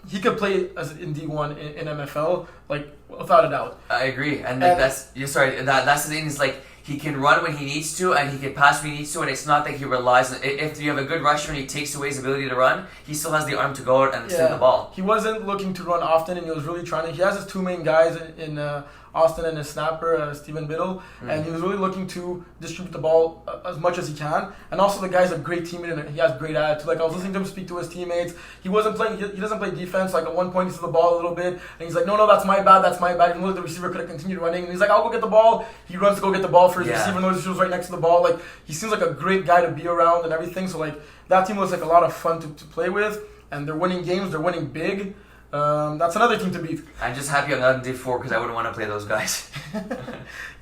He could play in D1 in MFL, like without a doubt. I agree, and that's the thing is like he can run when he needs to, and he can pass when he needs to, and it's not that he relies on. If you have a good rusher and he takes away his ability to run, he still has the arm to go out and sling the ball. He wasn't looking to run often, and he was really trying to. He has his 2 main guys Austin and his snapper, Steven Biddle, and he was really looking to distribute the ball as much as he can. And also the guy's a great teammate and he has great attitude. Like I was listening to him speak to his teammates. He wasn't playing. He doesn't play defense. Like at one point he sees the ball a little bit and he's like, no, that's my bad. That's my bad. Even though the receiver could have continued running, and he's like, I'll go get the ball. He runs to go get the ball for his receiver. Knows he was right next to the ball. Like he seems like a great guy to be around and everything. So like that team was like a lot of fun to play with, and they're winning games. They're winning big. That's another team to beat. I'm just happy I'm not in D4 because I wouldn't want to play those guys.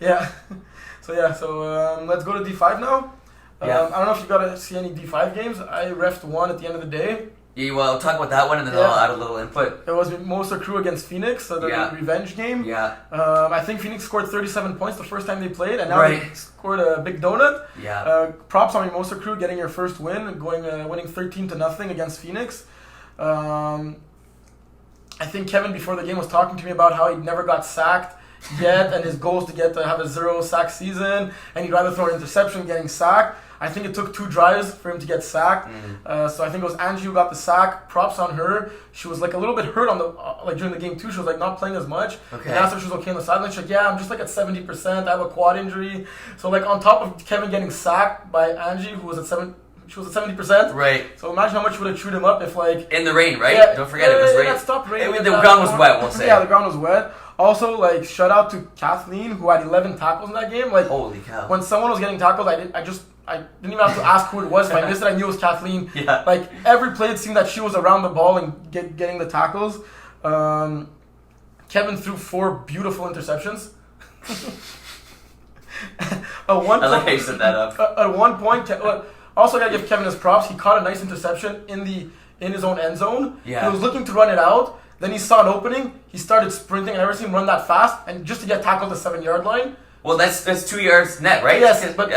Yeah. So let's go to D5 now. I don't know if you got to see any D5 games. I refed one at the end of the day. Yeah, well, I'll talk about that one and then I'll add a little input. It was Moser Crew against Phoenix, the revenge game. Yeah. I think Phoenix scored 37 points the first time they played, and now they scored a big donut. Yeah. Props on Moser Crew getting your first win, winning 13-0 against Phoenix. I think Kevin before the game was talking to me about how he never got sacked yet, and his goal is to have a 0-sack season, and he'd rather throw an interception than getting sacked. I think it took 2 drives for him to get sacked. So I think it was Angie who got the sack. Props on her. She was like a little bit hurt on the during the game too. She was like not playing as much. Okay. And I asked her if she was okay on the sideline. She's like, yeah, I'm just like at 70%. I have a quad injury. So like on top of Kevin getting sacked by Angie, who was at 7. She was at 70%. Right. So imagine how much would have chewed him up if like in the rain, right? Yeah, Don't forget it was rain. It stopped raining. The ground was wet, we'll say. Yeah, the ground was wet. Also, like shout out to Kathleen who had 11 tackles in that game. Like holy cow. When someone was getting tackled, I didn't even have to ask who it was. If I missed it, I knew it was Kathleen. Yeah. Like every play, it seemed that she was around the ball and getting the tackles. Kevin threw 4 beautiful interceptions. I like how you set that up. At one point, also gotta give Kevin his props. He caught a nice interception in his own end zone. Yeah. He was looking to run it out. Then he saw an opening. He started sprinting. I never seen him run that fast, and just to get tackled at the 7-yard line. Well, that's 2 yards net, right? Yes, but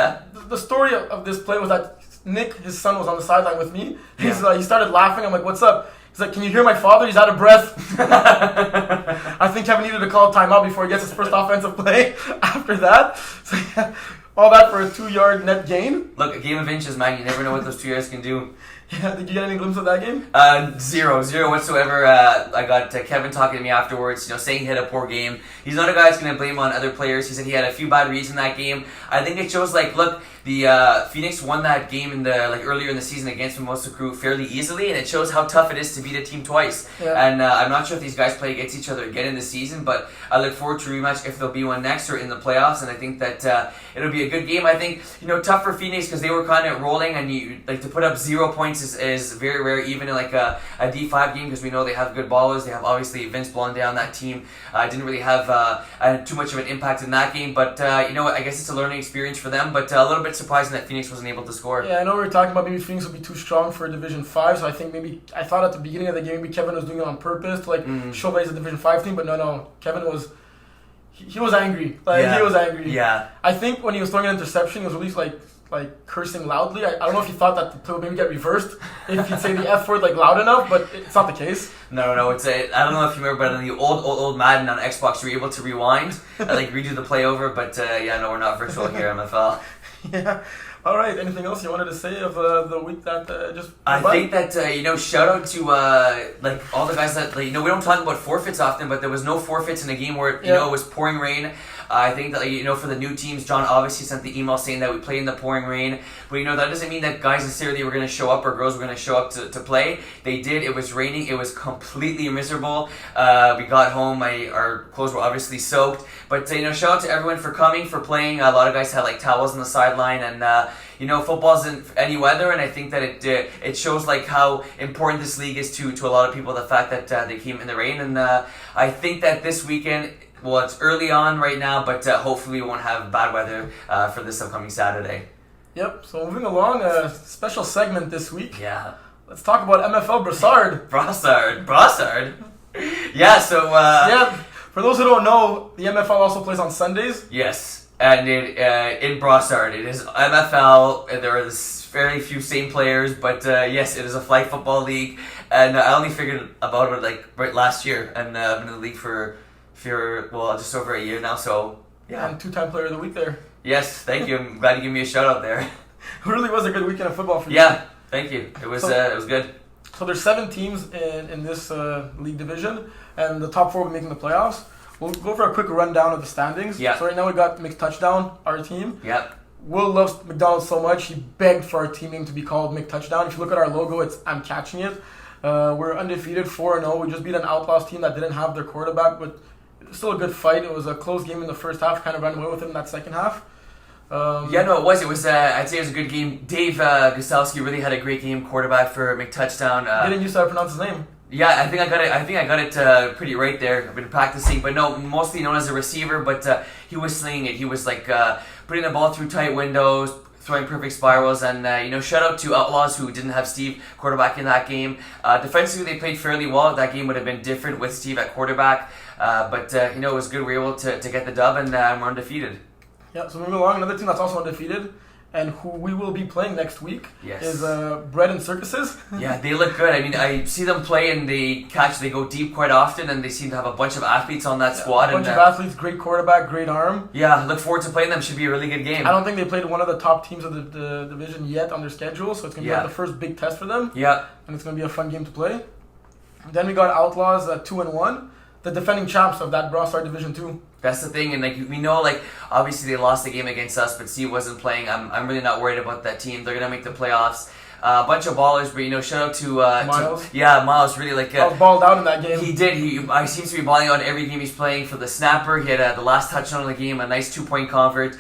the story of this play was that Nick, his son, was on the sideline with me. He started laughing. I'm like, "What's up?" He's like, "Can you hear my father? He's out of breath." I think Kevin needed to call a timeout before he gets his first offensive play. After that, so all that for a 2-yard net gain. Look, a game of inches, man. You never know what those 2 yards can do. Yeah, did you get any glimpse of that game? Zero whatsoever. I got Kevin talking to me afterwards, saying he had a poor game. He's not a guy who's going to blame on other players. He said he had a few bad reads in that game. I think it shows, look, the Phoenix won that game in the earlier in the season against Mimosa Crew fairly easily, and it shows how tough it is to beat a team twice. Yeah. And I'm not sure if these guys play against each other again in the season, but I look forward to a rematch if there'll be one next or in the playoffs, and I think that it'll be a good game. I think tough for Phoenix because they were kind of rolling, and to put up 0 points is very rare, even in a D5 game, because we know they have good ballers. They have obviously Vince blowing down that team. Didn't really have too much of an impact in that game, but I guess it's a learning experience for them. But a little bit surprising that Phoenix wasn't able to score. Yeah, I know we were talking about maybe Phoenix would be too strong for Division 5, so I thought at the beginning of the game maybe Kevin was doing it on purpose to show that he's a Division 5 team, but no, Kevin was he was angry. He was angry. Yeah. I think when he was throwing an interception, he was at least like cursing loudly. I don't know if he thought that the play would maybe get reversed if he'd say the F word loud enough, but it's not the case. No, it's I don't know if you remember, but in the old Madden on Xbox, you were able to rewind and redo the play over. But we're not virtual here, MFL. Yeah. All right. Anything else you wanted to say of the week that just? I think that shout out to all the guys that we don't talk about forfeits often, but there was no forfeits in a game where it was pouring rain. I think that for the new teams, John obviously sent the email saying that we played in the pouring rain, but that doesn't mean that guys necessarily were going to show up or girls were going to show up to play. They did. It was raining. It was completely miserable. We got home. Our clothes were obviously soaked, but shout out to everyone for coming, for playing. A lot of guys had towels on the sideline, and football's in any weather, and I think that it shows how important this league is to a lot of people. The fact that they came in the rain, and I think that this weekend. Well, it's early on right now, but hopefully we won't have bad weather for this upcoming Saturday. Yep, so moving along, a special segment this week. Yeah. Let's talk about MFL Brossard. Brossard? Yeah, so... for those who don't know, the MFL also plays on Sundays. Yes, and in Brossard, it is MFL, and there are very few same players, but yes, it is a flag football league, and I only figured about it right last year, and I've been in the league for just over a year now, so yeah. And 2-time player of the week there. Yes, thank you. I'm glad you gave me a shout out there. It really was a good weekend of football for you. Yeah, thank you. It was good. So there's 7 teams in this league division, and the top 4 will be making the playoffs. we'll go for a quick rundown of the standings. Yeah. So right now we got McTouchdown, our team. Yep. Will loves McDonald's so much, he begged for our team name to be called McTouchdown. If you look at our logo, it's I'm catching it. We're undefeated, 4-0. We just beat an Outlaws team that didn't have their quarterback, but still a good fight. It was a close game in the first half, kind of ran away with it in that second half. Yeah, no, it was. It was. I'd say it was a good game. Dave Gustowski really had a great game, quarterback for McTouchdown. Didn't used to how to pronounce his name. Yeah, I think I got it. I think I got it pretty right there. I've been practicing, but no, mostly known as a receiver. But he was slinging it. He was like putting the ball through tight windows, throwing perfect spirals, and shout out to Outlaws who didn't have Steve quarterback in that game. Defensively, they played fairly well. That game would have been different with Steve at quarterback, but it was good. We were able to get the dub, and we're undefeated. Yeah, so moving along, another team that's also undefeated and who we will be playing next week is Bread and Circuses. Yeah, they look good. I mean, I see them play and they go deep quite often, and they seem to have a bunch of athletes on that squad. A bunch of athletes, great quarterback, great arm. Yeah, look forward to playing them. Should be a really good game. I don't think they played one of the top teams of the division yet on their schedule, so it's going to be like the first big test for them. Yeah. And it's going to be a fun game to play. Then we got Outlaws 2-1, the defending champs of that Brossard Division 2. That's the thing, and we know, obviously they lost the game against us, but Steve wasn't playing. I'm really not worried about that team. They're gonna make the playoffs. A bunch of ballers, but shout out to Miles. Miles really I was balled out in that game. He did. He seems to be balling out every game he's playing. For the snapper, he had the last touchdown of the game, a nice 2-point convert.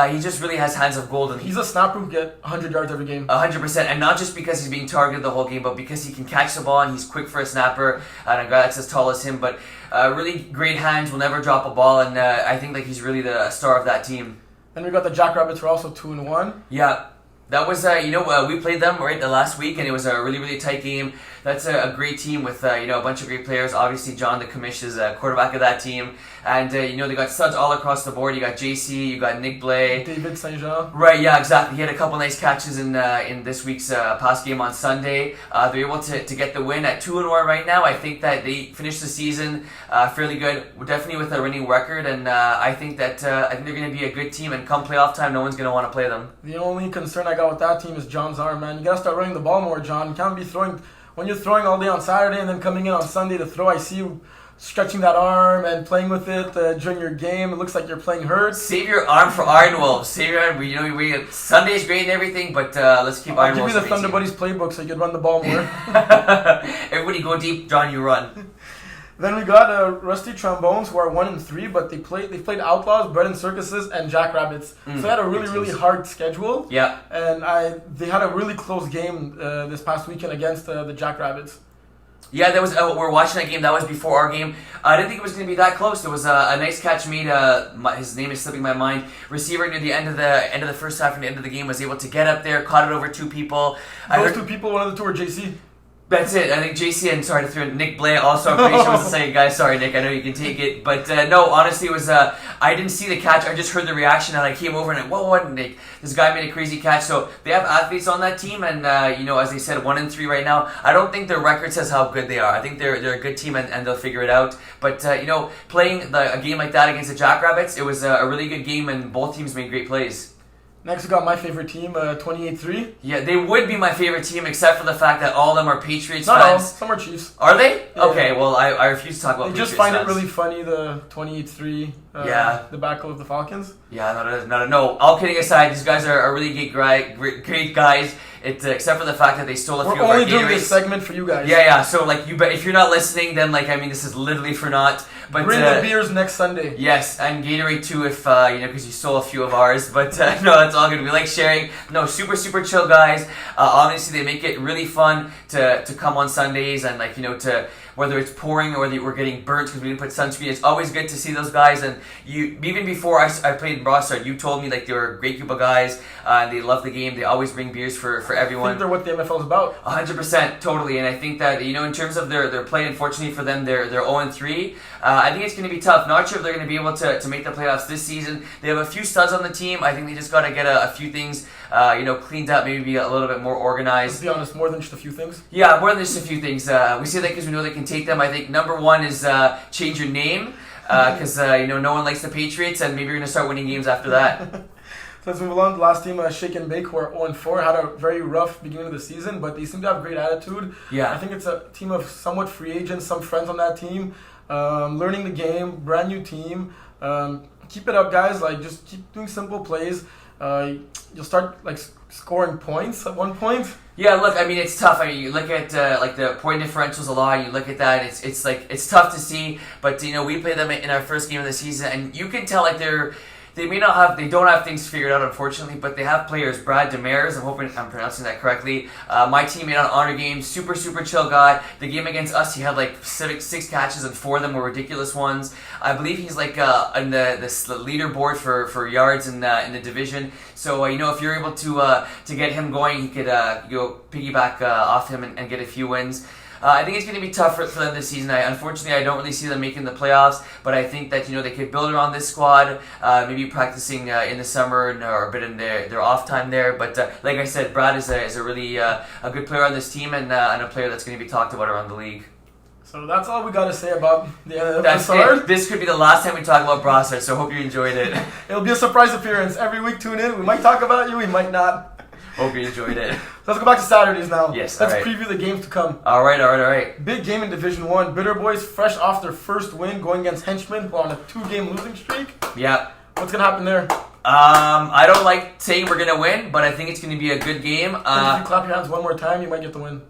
He just really has hands of gold. And he's a snapper who get 100 yards every game. 100%, and not just because he's being targeted the whole game, but because he can catch the ball and he's quick for a snapper, and a guy that's as tall as him. But really great hands, will never drop a ball, and I think he's really the star of that team. Then we got the Jackrabbits, who are also 2-1. Yeah. That was, we played them the last week, and it was a really, really tight game. That's a great team with, a bunch of great players. Obviously, John the Commish is a quarterback of that team. And, they got studs all across the board. You got JC, you got Nick Blais. David St. Jean. Right, yeah, exactly. He had a couple nice catches in this week's past game on Sunday. They're able to get the win at 2-1 right now. I think that they finished the season fairly good, definitely with a winning record. And I think that they're going to be a good team. And come playoff time, no one's going to want to play them. The only concern I got with that team is John's arm, man. You got to start running the ball more, John. You can't be throwing... When you're throwing all day on Saturday and then coming in on Sunday to throw, I see you stretching that arm and playing with it during your game. It looks like you're playing hurt. Save your arm for Iron Wolves. Save your arm. Sunday's great and everything, but let's keep Iron Wolves. I'll give you the Thunder Buddies playbook so you can run the ball more. Everybody go deep, John, you run. Then we got Rusty Trombones, who are 1-3, but they played Outlaws, Bread and Circuses, and Jackrabbits. So they had a really hard schedule. Yeah. And they had a really close game this past weekend against the Jackrabbits. Yeah, that was. We were watching that game. That was before our game. I didn't think it was going to be that close. There was a nice catch made. His name is slipping my mind. Receiver near the end of the first half and the end of the game was able to get up there, caught it over two people. Two people. One of the two were JC. That's it. I think JC and sorry to throw Nick Blais also. I'm pretty sure was the second guy. Sorry, Nick. I know you can take it, but no. Honestly, it was. I didn't see the catch. I just heard the reaction, and I came over and what? Nick, this guy made a crazy catch. So they have athletes on that team, and as they said, 1-3 right now. I don't think their record says how good they are. I think they're a good team, and they'll figure it out. But playing a game like that against the Jackrabbits, it was a really good game, and both teams made great plays. Next, we got my favorite team, 28-3. Yeah, they would be my favorite team, except for the fact that all of them are Patriots Not fans. all. Some are Chiefs. Are they? Yeah. Okay, well, I refuse to talk about Patriots just find fans. it really funny, the 28-3 debacle of the Falcons. Yeah, no. All kidding aside, these guys are really great guys. Except for the fact that they stole a few of our Gatorades. We're only doing this segment for you guys. Yeah. So if you're not listening, then this is literally for naught. But bring the beers next Sunday. Yes, and Gatorade too, if because you stole a few of ours. But no, that's all good. We like sharing. No, super chill guys. Obviously, they make it really fun to come on Sundays and to. Whether it's pouring or we're getting burnt because we didn't put sunscreen, it's always good to see those guys. And even before I played in Brossard, you told me they were a great group of guys and they love the game. They always bring beers for everyone. I think they're what the MFL is about. 100%, totally. And I think that in terms of their play, unfortunately for them, they're 0-3. I think it's going to be tough. Not sure if they're going to be able to make the playoffs this season. They have a few studs on the team. I think they just got to get a few things cleaned up, maybe be a little bit more organized. Let's be honest, more than just a few things. Yeah, more than just a few things. We say that because we know they can take them. I think number one is change your name because no one likes the Patriots, and maybe you're going to start winning games after that. So let's move along. The last team, Shake and Bake, who are 0-4, had a very rough beginning of the season, but they seem to have great attitude. Yeah. I think it's a team of somewhat free agents, some friends on that team. learning the game, brand new team. Keep it up, guys. Like, just keep doing simple plays. You'll start like scoring points at one point. Yeah, look, I mean, it's tough. I mean, you look at like the point differentials a lot. You look at that. It's like it's tough to see. But we played them in our first game of the season, and you can tell like they don't have things figured out, unfortunately, but they have players. Brad Demers, I'm hoping I'm pronouncing that correctly. My teammate on Honor Game, super chill guy. The game against us, he had like six catches and 4 of them were ridiculous ones. I believe he's like in the leaderboard for yards in the division. So if you're able to get him going, he could piggyback off him and get a few wins. I think it's going to be tough for them this season. Unfortunately, I don't really see them making the playoffs, but I think that they could build around this squad, maybe practicing in the summer or a bit in their off time there. But like I said, Brad is a really a good player on this team and a player that's going to be talked about around the league. So that's all we got to say about the That's Brossard. it. This could be the last time we talk about Brossard, so hope you enjoyed it. It'll be a surprise appearance. Every week, tune in. We might talk about you, we might not. Hope you enjoyed it. Let's go back to Saturdays now. Yes, Let's alright. preview the games to come. All right. Big game in Division 1. Bitter Boys fresh off their first win going against Henchmen who are on a 2-game losing streak. Yeah. What's going to happen there? I don't like saying we're going to win, but I think it's going to be a good game. If you clap your hands one more time, you might get the win.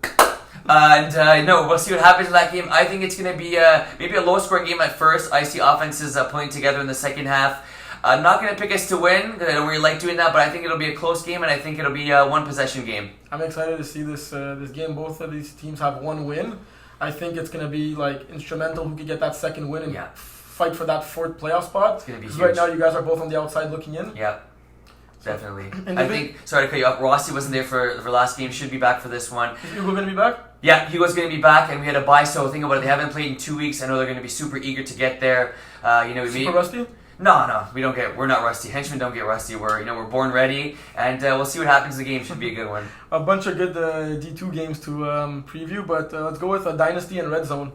No, we'll see what happens in that game. I think it's going to be maybe a low-scoring game at first. I see offenses pulling together in the second half. I'm not going to pick us to win because I don't really like doing that, but I think it'll be a close game, and I think it'll be a one-possession game. I'm excited to see this game. Both of these teams have one win. I think it's going to be like instrumental who could get that second win and fight for that 4th playoff spot. It's going to be huge. Right now, you guys are both on the outside looking in. Yeah. Definitely. I think, sorry to cut you off, Rossi wasn't there for last game, should be back for this one. Is Hugo going to be back? Yeah, Hugo's going to be back, and we had a bye, so think about it, they haven't played in 2 weeks. I know they're going to be super eager to get there. Super rusty? No, we're not rusty. Henchmen don't get rusty. We're born ready, and we'll see what happens in the game. Should be a good one. A bunch of good D2 games to preview, but let's go with Dynasty and Red Zone.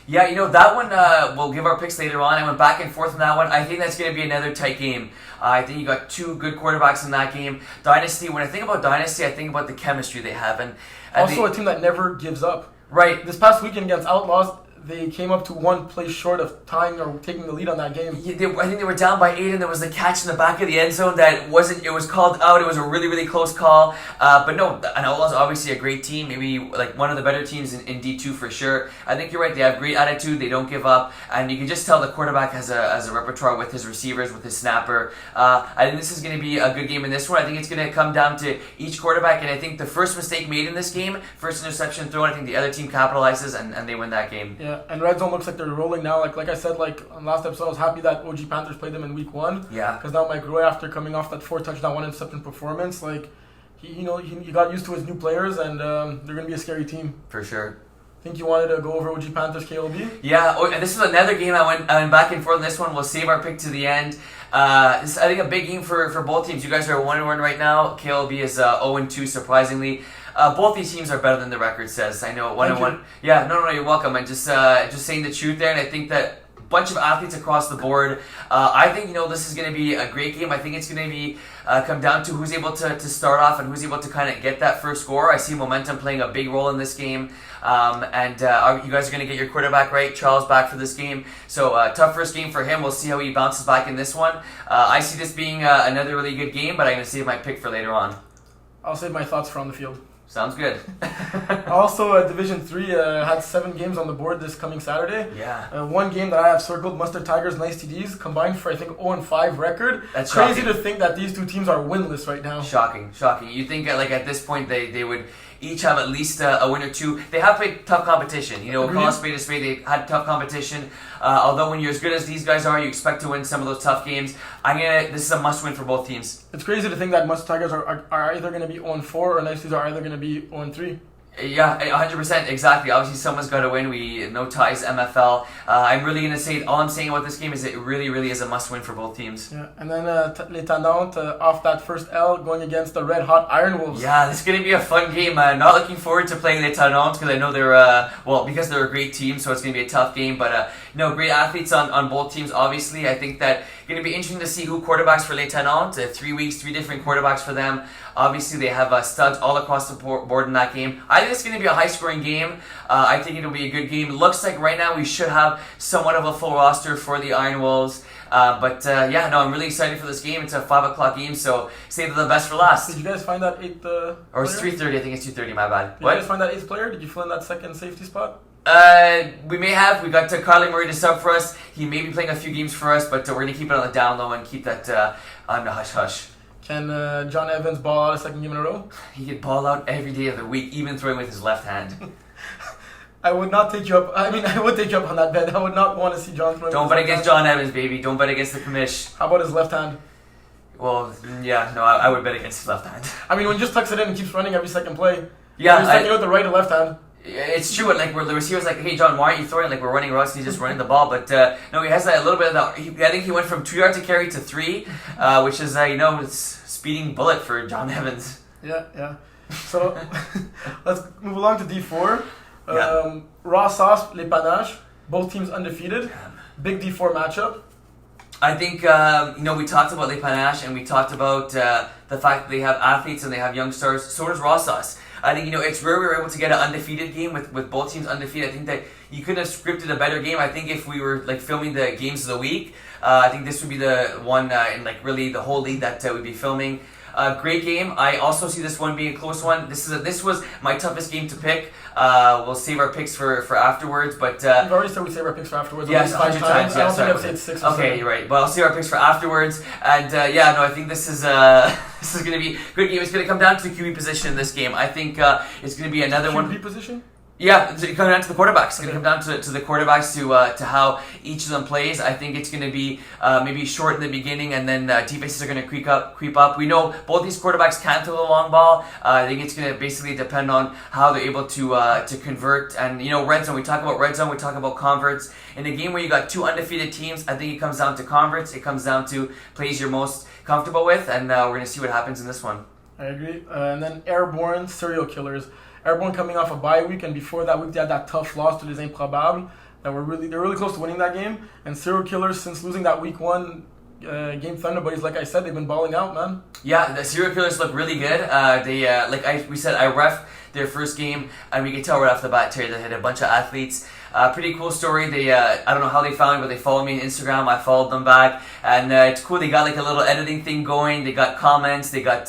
Yeah, that one, we'll give our picks later on. I went back and forth on that one. I think that's going to be another tight game. I think you got 2 good quarterbacks in that game. Dynasty, when I think about Dynasty, I think about the chemistry they have. And also a team that never gives up. Right. This past weekend against Outlaws, they came up to 1 play short of tying or taking the lead on that game. Yeah, I think they were down by 8, and there was a catch in the back of the end zone that it was called out. It was a really close call. But no, and Outlaws obviously a great team, maybe like one of the better teams in D2 for sure. I think you're right. They have great attitude. They don't give up, and you can just tell the quarterback has a repertoire with his receivers, with his snapper. I think this is going to be a good game in this one. I think it's going to come down to each quarterback, and I think the first mistake made in this game, first interception thrown, I think the other team capitalizes and they win that game. Yeah. And Red Zone looks like they're rolling now. Like I said, on last episode, I was happy that OG Panthers played them in week 1. Yeah. Because now Mike Roy, after coming off that 4-touchdown, 1-interception performance, he got used to his new players, and they're gonna be a scary team. For sure. Think you wanted to go over OG Panthers KLB? Yeah. Oh, and this is another game I went back and forth on this one. We'll save our pick to the end. This is, I think, a big game for both teams. You guys are 1-1 right now. KLB is 0-2, surprisingly. Both these teams are better than the record says. I know 1-1. Yeah, no, you're welcome. I'm just saying the truth there, and I think that a bunch of athletes across the board. I think this is going to be a great game. I think it's going to be come down to who's able to start off and who's able to kind of get that first score. I see momentum playing a big role in this game, and you guys are going to get your quarterback right. Charles back for this game, so tough first game for him. We'll see how he bounces back in this one. I see this being another really good game, but I'm going to save my pick for later on. I'll save my thoughts for on the field. Sounds good. Also, Division 3 had 7 games on the board this coming Saturday. Yeah. One game that I have circled, Mustard Tigers, Nice TDs, combined for, I think, 0-5 record. That's crazy shocking. to think that these 2 teams are winless right now. Shocking. You think at this point they would each have at least a win or 2. They have played tough competition. Call a spade a spade. They had tough competition. Although when you're as good as these guys are, you expect to win some of those tough games. This is a must-win for both teams. It's crazy to think that Mustard Tigers are either going to be 0-4 or Nice TDs are either going to be 0-3. Yeah, 100%, exactly. Obviously, someone's got to win. No ties, MFL. I'm really going to say, all I'm saying about this game is it really is a must-win for both teams. Yeah, and then Les Tannantes, off that first L, going against the red-hot Iron Wolves. Yeah, this is going to be a fun game. Not looking forward to playing Les Tannantes because I know they're, because they're a great team, so it's going to be a tough game. But, great athletes on both teams, obviously. I think that going to be interesting to see who quarterbacks for Les Tannantes. 3 weeks, 3 different quarterbacks for them. Obviously, they have studs all across the board in that game. I think it's going to be a high-scoring game. I think it'll be a good game. It looks like right now we should have somewhat of a full roster for the Iron Wolves. Yeah, no, I'm really excited for this game. It's a 5 o'clock game, so save the best for last. Did you guys find that 8th Or it's 3:30, I think it's 2:30, my bad. Did you guys find that 8th player? Did you fill in that second safety spot? We may have. We got Carly Murray to sub for us. He may be playing a few games for us, but we're going to keep it on the down low and keep that on the hush-hush. Can John Evans ball out a second game in a row? He could ball out every day of the week, even throwing with his left hand. I would not take you up. I mean, I would take you up on that bet. I would not want to see John throwing. Don't bet against John Evans, baby. Don't bet against the commish. How about his left hand? Well, yeah, no, I would bet against his left hand. I mean, when he just tucks it in and keeps running every second play. Yeah, he's taking out the right or left hand. It's true, and like where the receiver's like, "Hey John, why aren't you throwing?" Like we're running routes, and he's just running the ball. But no, he has that a little bit of that. I think he went from 2 yards to carry to 3, which is it's speeding bullet for John Evans. Yeah. So let's move along to D4. Yeah. Raw sauce, les panaches. Both teams undefeated. Big D4 matchup. I think we talked about Les Panaches and we talked about the fact that they have athletes and they have young stars. So does Raw Sauce. I think it's rare we were able to get an undefeated game with both teams undefeated. I think that you could have scripted a better game. I think if we were like filming the games of the week, I think this would be the one in like really the whole league that we'd be filming. Great game. I also see this one being a close one. This was my toughest game to pick. We'll save our picks for afterwards, but you've already said we save our picks for afterwards. Yes, 100 times. I don't think sorry. I've said 6 or 7. Okay, you're right. But I'll save our picks for afterwards. And I think this is this is going to be a good game. It's going to come down to the QB position in this game. I think it's going to be another one. QB position? Yeah, it's coming down to the quarterbacks. It's going to come down to the quarterbacks to how each of them plays. I think it's going to be maybe short in the beginning, and then defenses are going to creep up. We know both these quarterbacks can throw the long ball. I think it's going to basically depend on how they're able to convert. And red zone. We talk about red zone. We talk about converts. In a game where you got 2 undefeated teams, I think it comes down to converts. It comes down to plays you're most comfortable with, and we're going to see what happens in this one. I agree. And then airborne serial killers. Airborne coming off a bye week, and before that week they had that tough loss to les Improbables. They're really close to winning that game. And serial killers, since losing that week 1 game Thunder Buddies, like I said, they've been balling out, man. Yeah, the serial killers look really good. We said, I ref their first game, and we could tell right off the bat, Terry, they had a bunch of athletes. Pretty cool story. They I don't know how they found me, but they followed me on Instagram. I followed them back, and it's cool. They got like a little editing thing going. They got comments. They got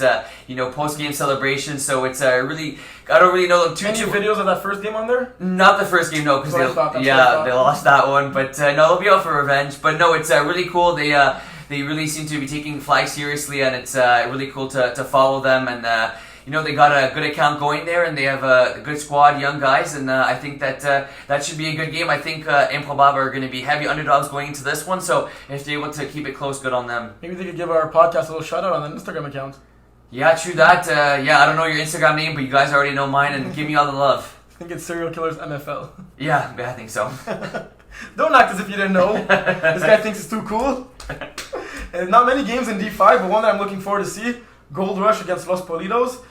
post game celebrations. So it's really. I don't really know them too. Any videos of that first game on there? Not the first game, no, because they lost that one. But no, they'll be out for revenge. But no, it's really cool. They really seem to be taking flag seriously, and it's really cool to follow them. And they got a good account going there, and they have a good squad, young guys, and I think that should be a good game. I think Improbables are going to be heavy underdogs going into this one, so if they're able to keep it close, good on them. Maybe they could give our podcast a little shout out on the Instagram account. Yeah, true that. I don't know your Instagram name, but you guys already know mine, and give me all the love. I think it's Serial Killers MFL. Yeah, I think so. Don't act as if you didn't know. This guy thinks it's too cool. And not many games in D5, but one that I'm looking forward to see. Gold Rush against Los Politos.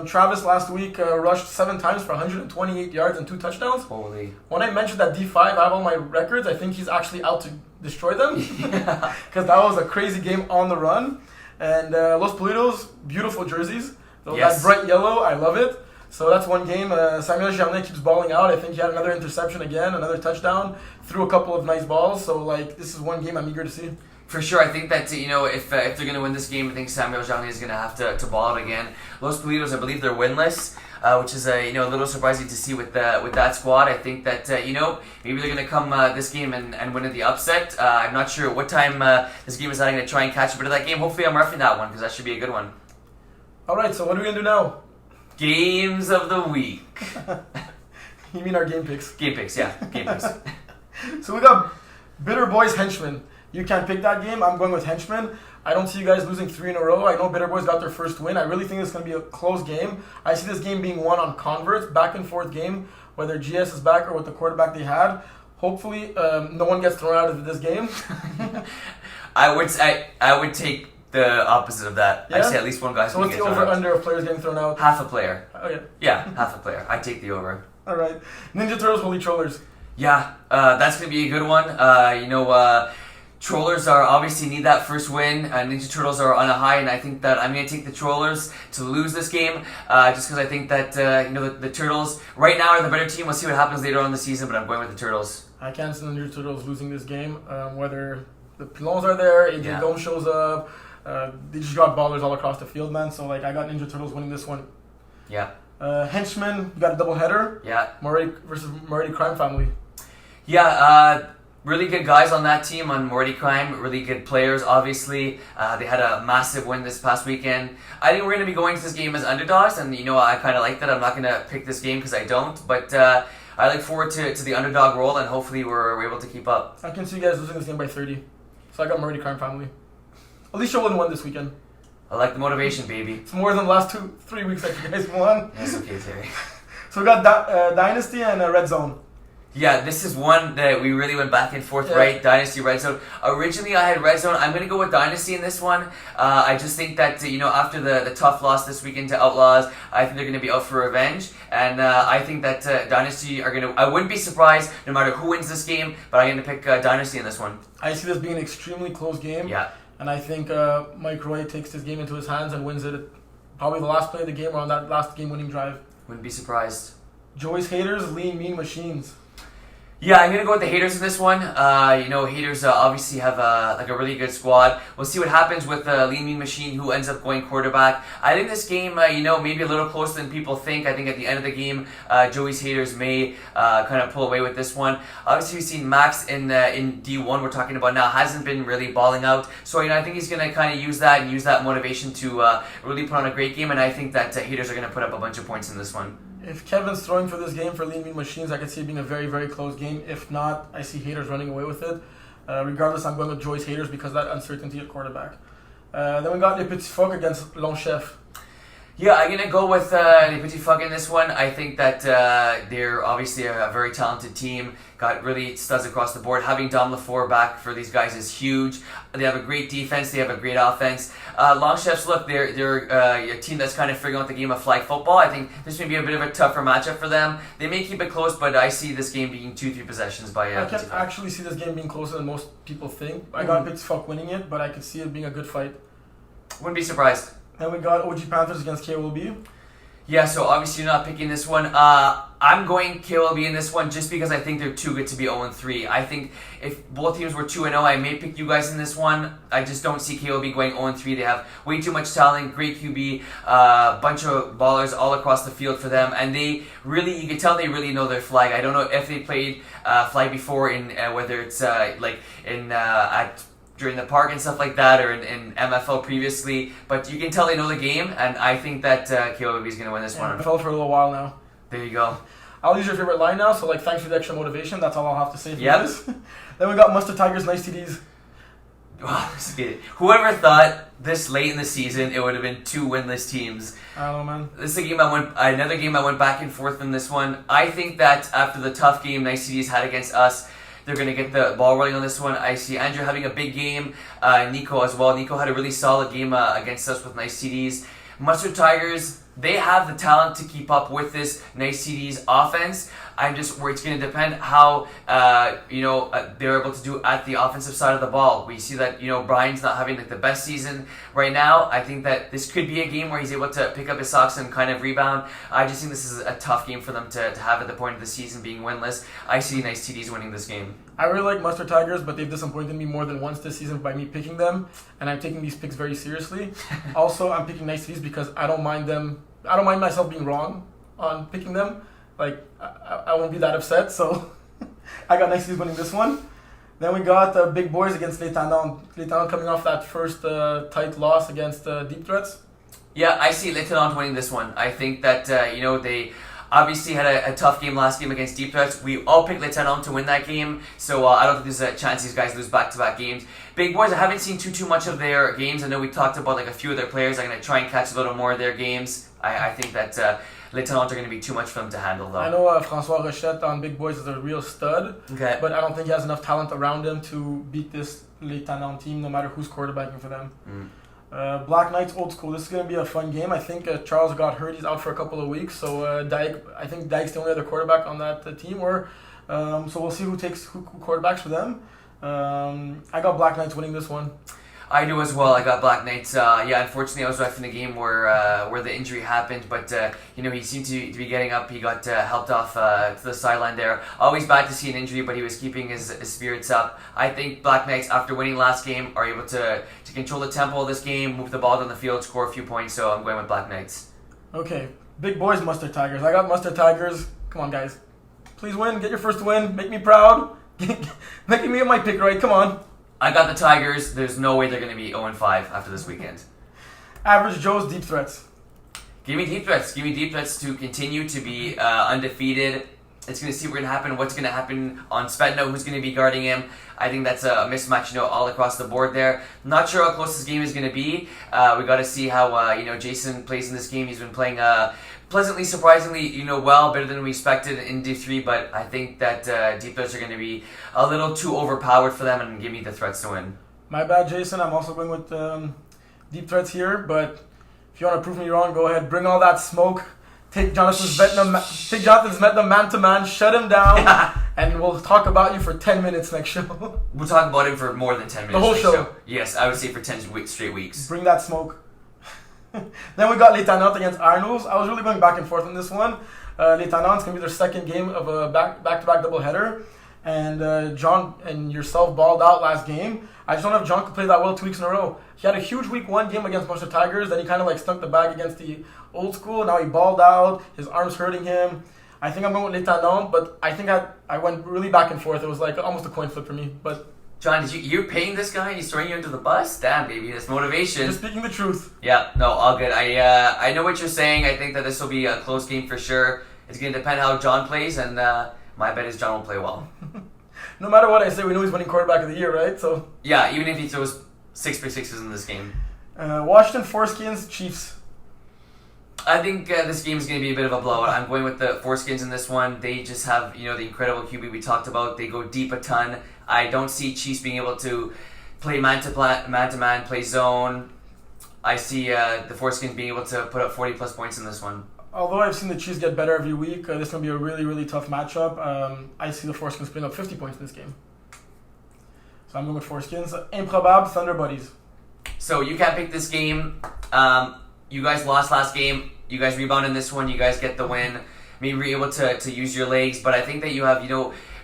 Travis last week rushed 7 times for 128 yards and 2 touchdowns. Holy. When I mentioned that D5, I have all my records. I think he's actually out to destroy them. Because that was a crazy game on the run. And Los Politos, beautiful jerseys. That bright yellow, I love it. So that's one game. Samuel Germain keeps balling out. I think he had another interception again, another touchdown. Threw a couple of nice balls. So this is one game I'm eager to see. For sure, I think that if they're going to win this game, I think Samuel Jean is going to have to ball out again. Los Politos, I believe they're winless, which is a little surprising to see with that squad. I think that maybe they're going to come this game and win at the upset. I'm not sure what time this game is. I'm going to try and catch a bit of that game. Hopefully, I'm roughing that one because that should be a good one. All right, so what are we going to do now? Games of the week. You mean our game picks? Game picks, yeah, game picks. So we got Bitter Boys Henchmen. You can't pick that game. I'm going with Henchmen. I don't see you guys losing 3 in a row. I know Bitter Boys got their first win. I really think it's going to be a close game. I see this game being won on converts, back and forth game, whether GS is back or with the quarterback they had. Hopefully, no one gets thrown out of this game. I would take the opposite of that. Yeah? I say at least one guy's going to get thrown out. So what's the over-under of players getting thrown out? Half a player. Oh, yeah. Yeah, half a player. I take the over. All right. Ninja Turtles, Holy Trollers. Yeah, that's going to be a good one. Trollers are obviously need that first win. Ninja Turtles are on a high, and I think that I'm going to take the Trollers to lose this game, just because I think that the Turtles right now are the better team. We'll see what happens later on in the season, but I'm going with the Turtles. I can't see the Ninja Turtles losing this game. Whether the Pilons are there, AJ Dome shows up, they just got ballers all across the field, man. So like I got Ninja Turtles winning this one. Yeah. Henchman, you got a double header. Yeah. Moretti versus Moretti Crime Family. Yeah. Really good guys on that team, on Moretti Crime. Really good players, obviously. They had a massive win this past weekend. I think we're going to be going to this game as underdogs, and I kind of like that. I'm not going to pick this game because I don't, but I look forward to the underdog role, and hopefully we're able to keep up. I can see you guys losing this game by 30. So I got Moretti Crime Family. Alicia won this weekend. I like the motivation, baby. It's more than the last 2-3 weeks that you guys won. That's okay, Terry. So we got Dynasty and Red Zone. Yeah, this is one that we really went back and forth, right? Dynasty, Red Zone. Originally, I had Red Zone. I'm going to go with Dynasty in this one. I just think that, after the tough loss this weekend to Outlaws, I think they're going to be out for revenge. And I think that Dynasty are going to... I wouldn't be surprised no matter who wins this game, but I'm going to pick Dynasty in this one. I see this being an extremely close game. Yeah. And I think Mike Roy takes this game into his hands and wins it at probably the last play of the game or on that last game-winning drive. Wouldn't be surprised. Joey's Haters, Lean Mean Machines. Yeah, I'm gonna go with the Haters in this one. Haters obviously have a really good squad. We'll see what happens with Lean Mean Machine, who ends up going quarterback. I think this game, maybe a little closer than people think. I think at the end of the game, Joey's Haters may kind of pull away with this one. Obviously, we've seen Max in D1. We're talking about now hasn't been really balling out. So I think he's gonna kind of use that motivation to really put on a great game. And I think that Haters are gonna put up a bunch of points in this one. If Kevin's throwing for this game for Lean Mean Machines, I could see it being a very, very close game. If not, I see Haters running away with it. Regardless, I'm going with Joyce Haters because of that uncertainty at quarterback. Then we got Les Petits Phoques against Long Chef. Yeah, I'm going to go with Les Petits Phoques in this one. I think that they're obviously a very talented team. Got really studs across the board. Having Dom LaFleur back for these guys is huge. They have a great defense. They have a great offense. Long Chefs, look, they're a team that's kind of figuring out the game of flag football. I think this may be a bit of a tougher matchup for them. They may keep it close, but I see this game being 2-3 possessions by I can actually see this game being closer than most people think. I got Petits Phoques winning it, but I could see it being a good fight. Wouldn't be surprised. Then we got OG Panthers against KOLB. Yeah, so obviously you're not picking this one. I'm going KOLB in this one just because I think they're too good to be 0-3. I think if both teams were 2-0, I may pick you guys in this one. I just don't see KOLB going 0-3. They have way too much talent, great QB, bunch of ballers all across the field for them, and you can tell they really know their flag. I don't know if they played flag before in whether it's during the park and stuff like that, or in MFL previously, but you can tell they know the game, and I think that KOB is going to win this one. MFL for a little while now. There you go. I'll use your favorite line now, so thanks for the extra motivation. That's all I'll have to say for this. Then we got Mustard Tigers, Nice TDs. Wow, whoever thought this late in the season it would have been 2 winless teams? I don't know, man. This is another game I went back and forth in this one. I think that after the tough game Nice TDs had against us, they're going to get the ball rolling on this one. I see Andrew having a big game. Nico as well. Nico had a really solid game against us with Nice TDs. Mustard Tigers, they have the talent to keep up with this Nice TDs offense. I'm just worried it's going to depend how they're able to do at the offensive side of the ball. We see that Brian's not having the best season right now. I think that this could be a game where he's able to pick up his socks and kind of rebound. I just think this is a tough game for them to have at the point of the season being winless. I see Nice TDs winning this game. I really like Mustard Tigers, but they've disappointed me more than once this season by me picking them, and I'm taking these picks very seriously. Also, I'm picking Nice TDs because I don't mind myself being wrong on picking them. I won't be that upset, so I got Nice TDs winning this one. Then we got Big Boys against Les Tannants. Les Tannants coming off that first tight loss against Deep Threats. Yeah, I see Les Tannants winning this one. I think that, they obviously had a tough game last game against Deep Threats. We all picked Les Tannants to win that game, so I don't think there's a chance these guys lose back-to-back games. Big Boys, I haven't seen too much of their games. I know we talked about a few of their players. I'm going to try and catch a little more of their games. I think that Les Tannants are going to be too much for them to handle, though. I know François Rochette on Big Boys is a real stud, but I don't think he has enough talent around him to beat this Les Tannants team, no matter who's quarterbacking for them. Black Knights Old School. This is going to be a fun game. I think Charles got hurt. He's out for a couple of weeks, so I think Dyke's the only other quarterback on that team. So we'll see who quarterbacks for them. I got Black Knights winning this one. I do as well. I got Black Knights. Yeah, unfortunately, I was ref in the game where the injury happened, but he seemed to be getting up. He got helped off to the sideline there. Always bad to see an injury, but he was keeping his spirits up. I think Black Knights, after winning last game, are able to control the tempo of this game, move the ball down the field, score a few points. So I'm going with Black Knights. Okay, big boys, Mustard Tigers. I got Mustard Tigers. Come on, guys. Please win. Get your first win. Make me proud. Making me get my pick right. Come on. I got the Tigers. There's no way they're going to be 0-5 after this weekend. Average Joe's deep threats. Give me deep threats. Give me deep threats to continue to be undefeated. It's going to see what's going to happen. What's going to happen on Svetno? Who's going to be guarding him? I think that's a mismatch, all across the board there. Not sure how close this game is going to be. We got to see how Jason plays in this game. He's been playing pleasantly, surprisingly, well, better than we expected in D3. But I think that deep threats are going to be a little too overpowered for them, and give me the threats to win. My bad, Jason. I'm also going with deep threats here. But if you want to prove me wrong, go ahead. Bring all that smoke. Take Jonathan Smetna man to man, shut him down, and we'll talk about you for 10 minutes next show. We'll talk about him for more than 10 minutes. The whole show. Yes, I would say for 10 straight weeks. Bring that smoke. Then we got Les Tanants against Arnoux. I was really going back and forth on this one. Les Tanants going to be their second game of a back-to-back doubleheader. And John and yourself balled out last game. I just don't know if John could play that well 2 weeks in a row. He had a huge week 1 game against Mustard Tigers. Then he kind of stunk the bag against the old school. Now he balled out. His arm's hurting him. I think I'm going with Les Tanants, but I think I went really back and forth. It was almost a coin flip for me. But John, you're paying this guy and he's throwing you into the bus? Damn, baby, that's motivation. Just speaking the truth. Yeah, no, all good. I know what you're saying. I think that this will be a close game for sure. It's going to depend how John plays, and my bet is John will play well. No matter what I say, we know he's winning quarterback of the year, right? So yeah, even if he throws 6 pick sixes in this game. Washington Foreskins, Chiefs. I think this game is going to be a bit of a blowout. I'm going with the Foreskins in this one. They just have, the incredible QB we talked about. They go deep a ton. I don't see Chiefs being able to play man-to-man, play zone. I see the Foreskins being able to put up 40-plus points in this one. Although I've seen the Chiefs get better every week, this is going to be a really, really tough matchup. I see the Foreskins putting up 50 points in this game. So I'm going with Foreskins. Improbable, Thunder Buddies. So you can't pick this game. You guys lost last game. You guys rebound in this one. You guys get the win. Maybe you're able to use your legs. But I think that you have,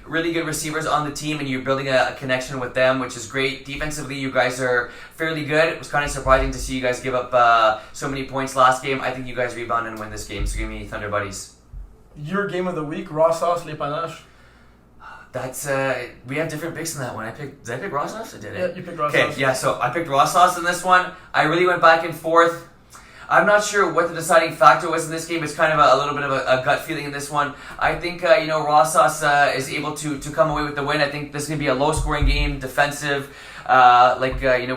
really good receivers on the team, and you're building a connection with them, which is great. Defensively, you guys are fairly good. It was kind of surprising to see you guys give up so many points last game. I think you guys rebound and win this game, so give me Thunder Buddies. Your game of the week, Raw Sauce, Les Panaches. That's, we have different picks in that one. Did I pick Raw Sauce? I did it. Yeah, you picked Raw Sauce. Okay, yeah, so I picked Raw Sauce in this one. I really went back and forth. I'm not sure what the deciding factor was in this game. It's kind of a little bit of a gut feeling in this one. I think, Raw Sauce is able to come away with the win. I think this is going to be a low-scoring game, defensive. We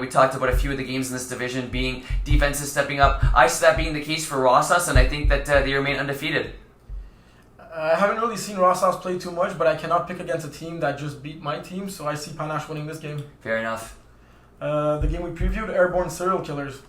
talked about a few of the games in this division being defenses stepping up. I see that being the case for Raw Sauce, and I think that they remain undefeated. I haven't really seen Raw Sauce play too much, but I cannot pick against a team that just beat my team, so I see Panache winning this game. Fair enough. The game we previewed, Airborne Serial Killers.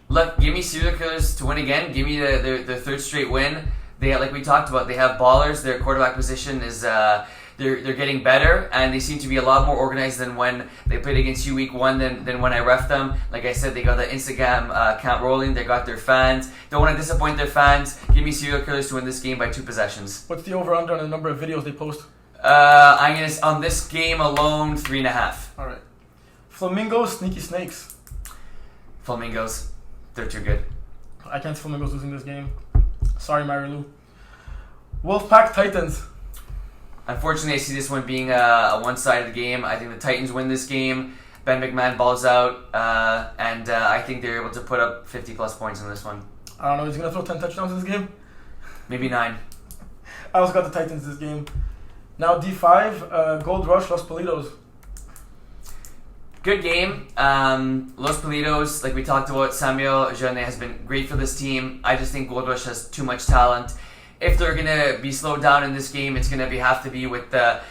Look, give me Serial Killers to win again. Give me their third straight win. They, like we talked about, they have ballers. Their quarterback position is they're getting better, and they seem to be a lot more organized than when they played against you week 1 than when I ref them. Like I said, they got the Instagram account rolling. They got their fans. Don't want to disappoint their fans. Give me Serial Killers to win this game by 2 possessions. What's the over/under on the number of videos they post? I'm gonna on this game alone 3.5. All right. Flamingos, Sneaky Snakes. Flamingos. They're too good. I can't see Flamingos losing this game. Sorry, Marilu. Wolfpack Titans. Unfortunately, I see this one being a one-sided game. I think the Titans win this game. Ben McMahon balls out, and I think they're able to put up 50-plus points in this one. I don't know. He's going to throw 10 touchdowns in this game? Maybe 9. I also got the Titans this game. Now D5, Gold Rush, Los Politos. Good game. Los Politos, like we talked about, Samuel Jeannet has been great for this team. I just think Gold Rush has too much talent. If they're gonna be slowed down in this game, it's gonna have to be with their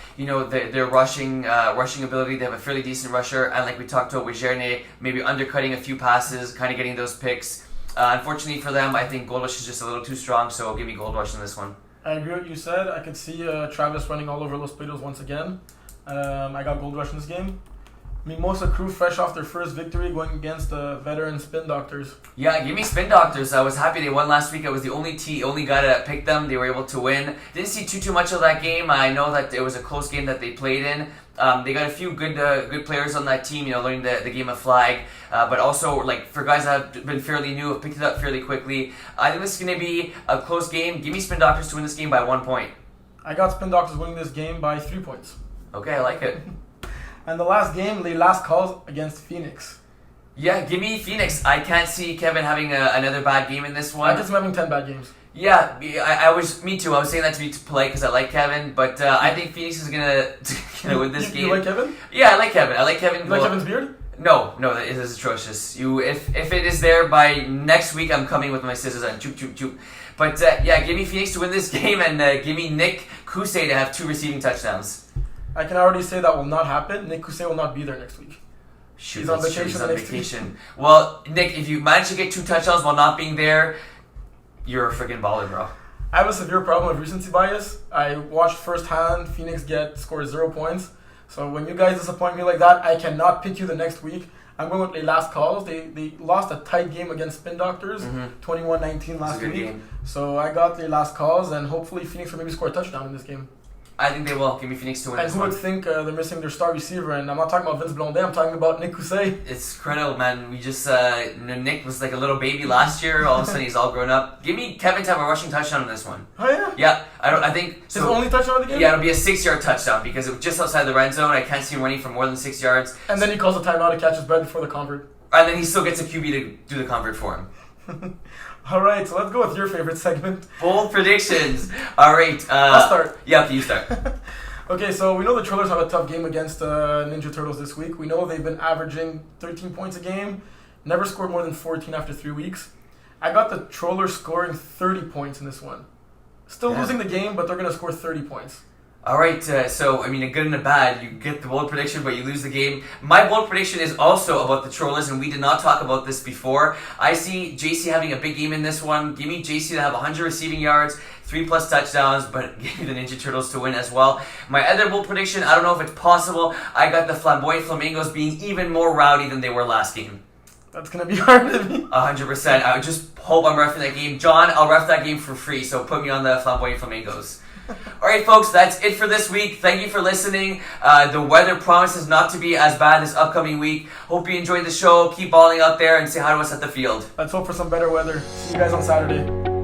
rushing ability. They have a fairly decent rusher, and like we talked about with Jeannet, maybe undercutting a few passes, kind of getting those picks. Unfortunately for them, I think Gold Rush is just a little too strong, so give me Gold Rush in this one. I agree with what you said. I could see Travis running all over Los Politos once again. I got Gold Rush in this game. Mimosa Crew fresh off their first victory going against the veteran Spin Doctors. Yeah, give me Spin Doctors. I was happy they won last week. I was the only guy that picked them. They were able to win. Didn't see too much of that game. I know that it was a close game that they played in. They got a few good players on that team, learning the game of flag. But also, like, for guys that have been fairly new, have picked it up fairly quickly. I think this is going to be a close game. Give me Spin Doctors to win this game by 1 point. I got Spin Doctors winning this game by 3 points. Okay, I like it. And the last game, the last calls against Phoenix. Yeah, give me Phoenix. I can't see Kevin having another bad game in this one. I guess I'm having 10 bad games. Yeah, me too. I was saying that to be polite because I like Kevin, but I think Phoenix is gonna win this game. You like Kevin? Yeah, I like Kevin. You like Kevin's beard? No, it is atrocious. If it is there by next week, I'm coming with my scissors and choop choop choop. But yeah, give me Phoenix to win this game and give me Nick Kusei to have 2 receiving touchdowns. I can already say that will not happen. Nick Kusei will not be there next week. Shoot, he's on vacation. He's on vacation. Well, Nick, if you manage to get 2 touchdowns while not being there, you're a freaking baller, bro. I have a severe problem with recency bias. I watched firsthand Phoenix score 0 points. So when you guys disappoint me like that, I cannot pick you the next week. I'm going with the last calls. They lost a tight game against Spin Doctors, 21-19 last week. Game. So I got the last calls, and hopefully Phoenix will maybe score a touchdown in this game. I think they will. Give me Phoenix to win. And who would think they're missing their star receiver? And I'm not talking about Vince Blondet. I'm talking about Nick Kusei. It's credible, man. We just Nick was like a little baby last year. All of a sudden, he's all grown up. Give me Kevin to have a rushing touchdown in this one. Oh yeah. Yeah, I think so. His only touchdown of the game. Yeah, it'll be a 6-yard touchdown because it was just outside the red zone. I can't see him running for more than 6 yards. And then he calls a timeout to catch his breath before the convert. And then he still gets a QB to do the convert for him. All right, so let's go with your favorite segment. Bold predictions. All right. I'll start. Yeah, you start. Okay, so we know the Trollers have a tough game against Ninja Turtles this week. We know they've been averaging 13 points a game, never scored more than 14 after 3 weeks. I got the Trollers scoring 30 points in this one. Still losing the game, but they're going to score 30 points. All right, so, I mean, a good and a bad. You get the bold prediction, but you lose the game. My bold prediction is also about the Trollers, and we did not talk about this before. I see JC having a big game in this one. Give me JC to have 100 receiving yards, 3+ touchdowns, but give me the Ninja Turtles to win as well. My other bold prediction, I don't know if it's possible. I got the Flamboyant Flamingos being even more rowdy than they were last game. That's going to be hard to beat. 100%. I just hope I'm reffing that game. John, I'll ref that game for free, so put me on the Flamboyant Flamingos. Alright folks, that's it for this week. Thank you for listening. The weather promises not to be as bad this upcoming week. Hope you enjoyed the show. Keep balling out there and say hi to us at the field. Let's hope for some better weather. See you guys on Saturday.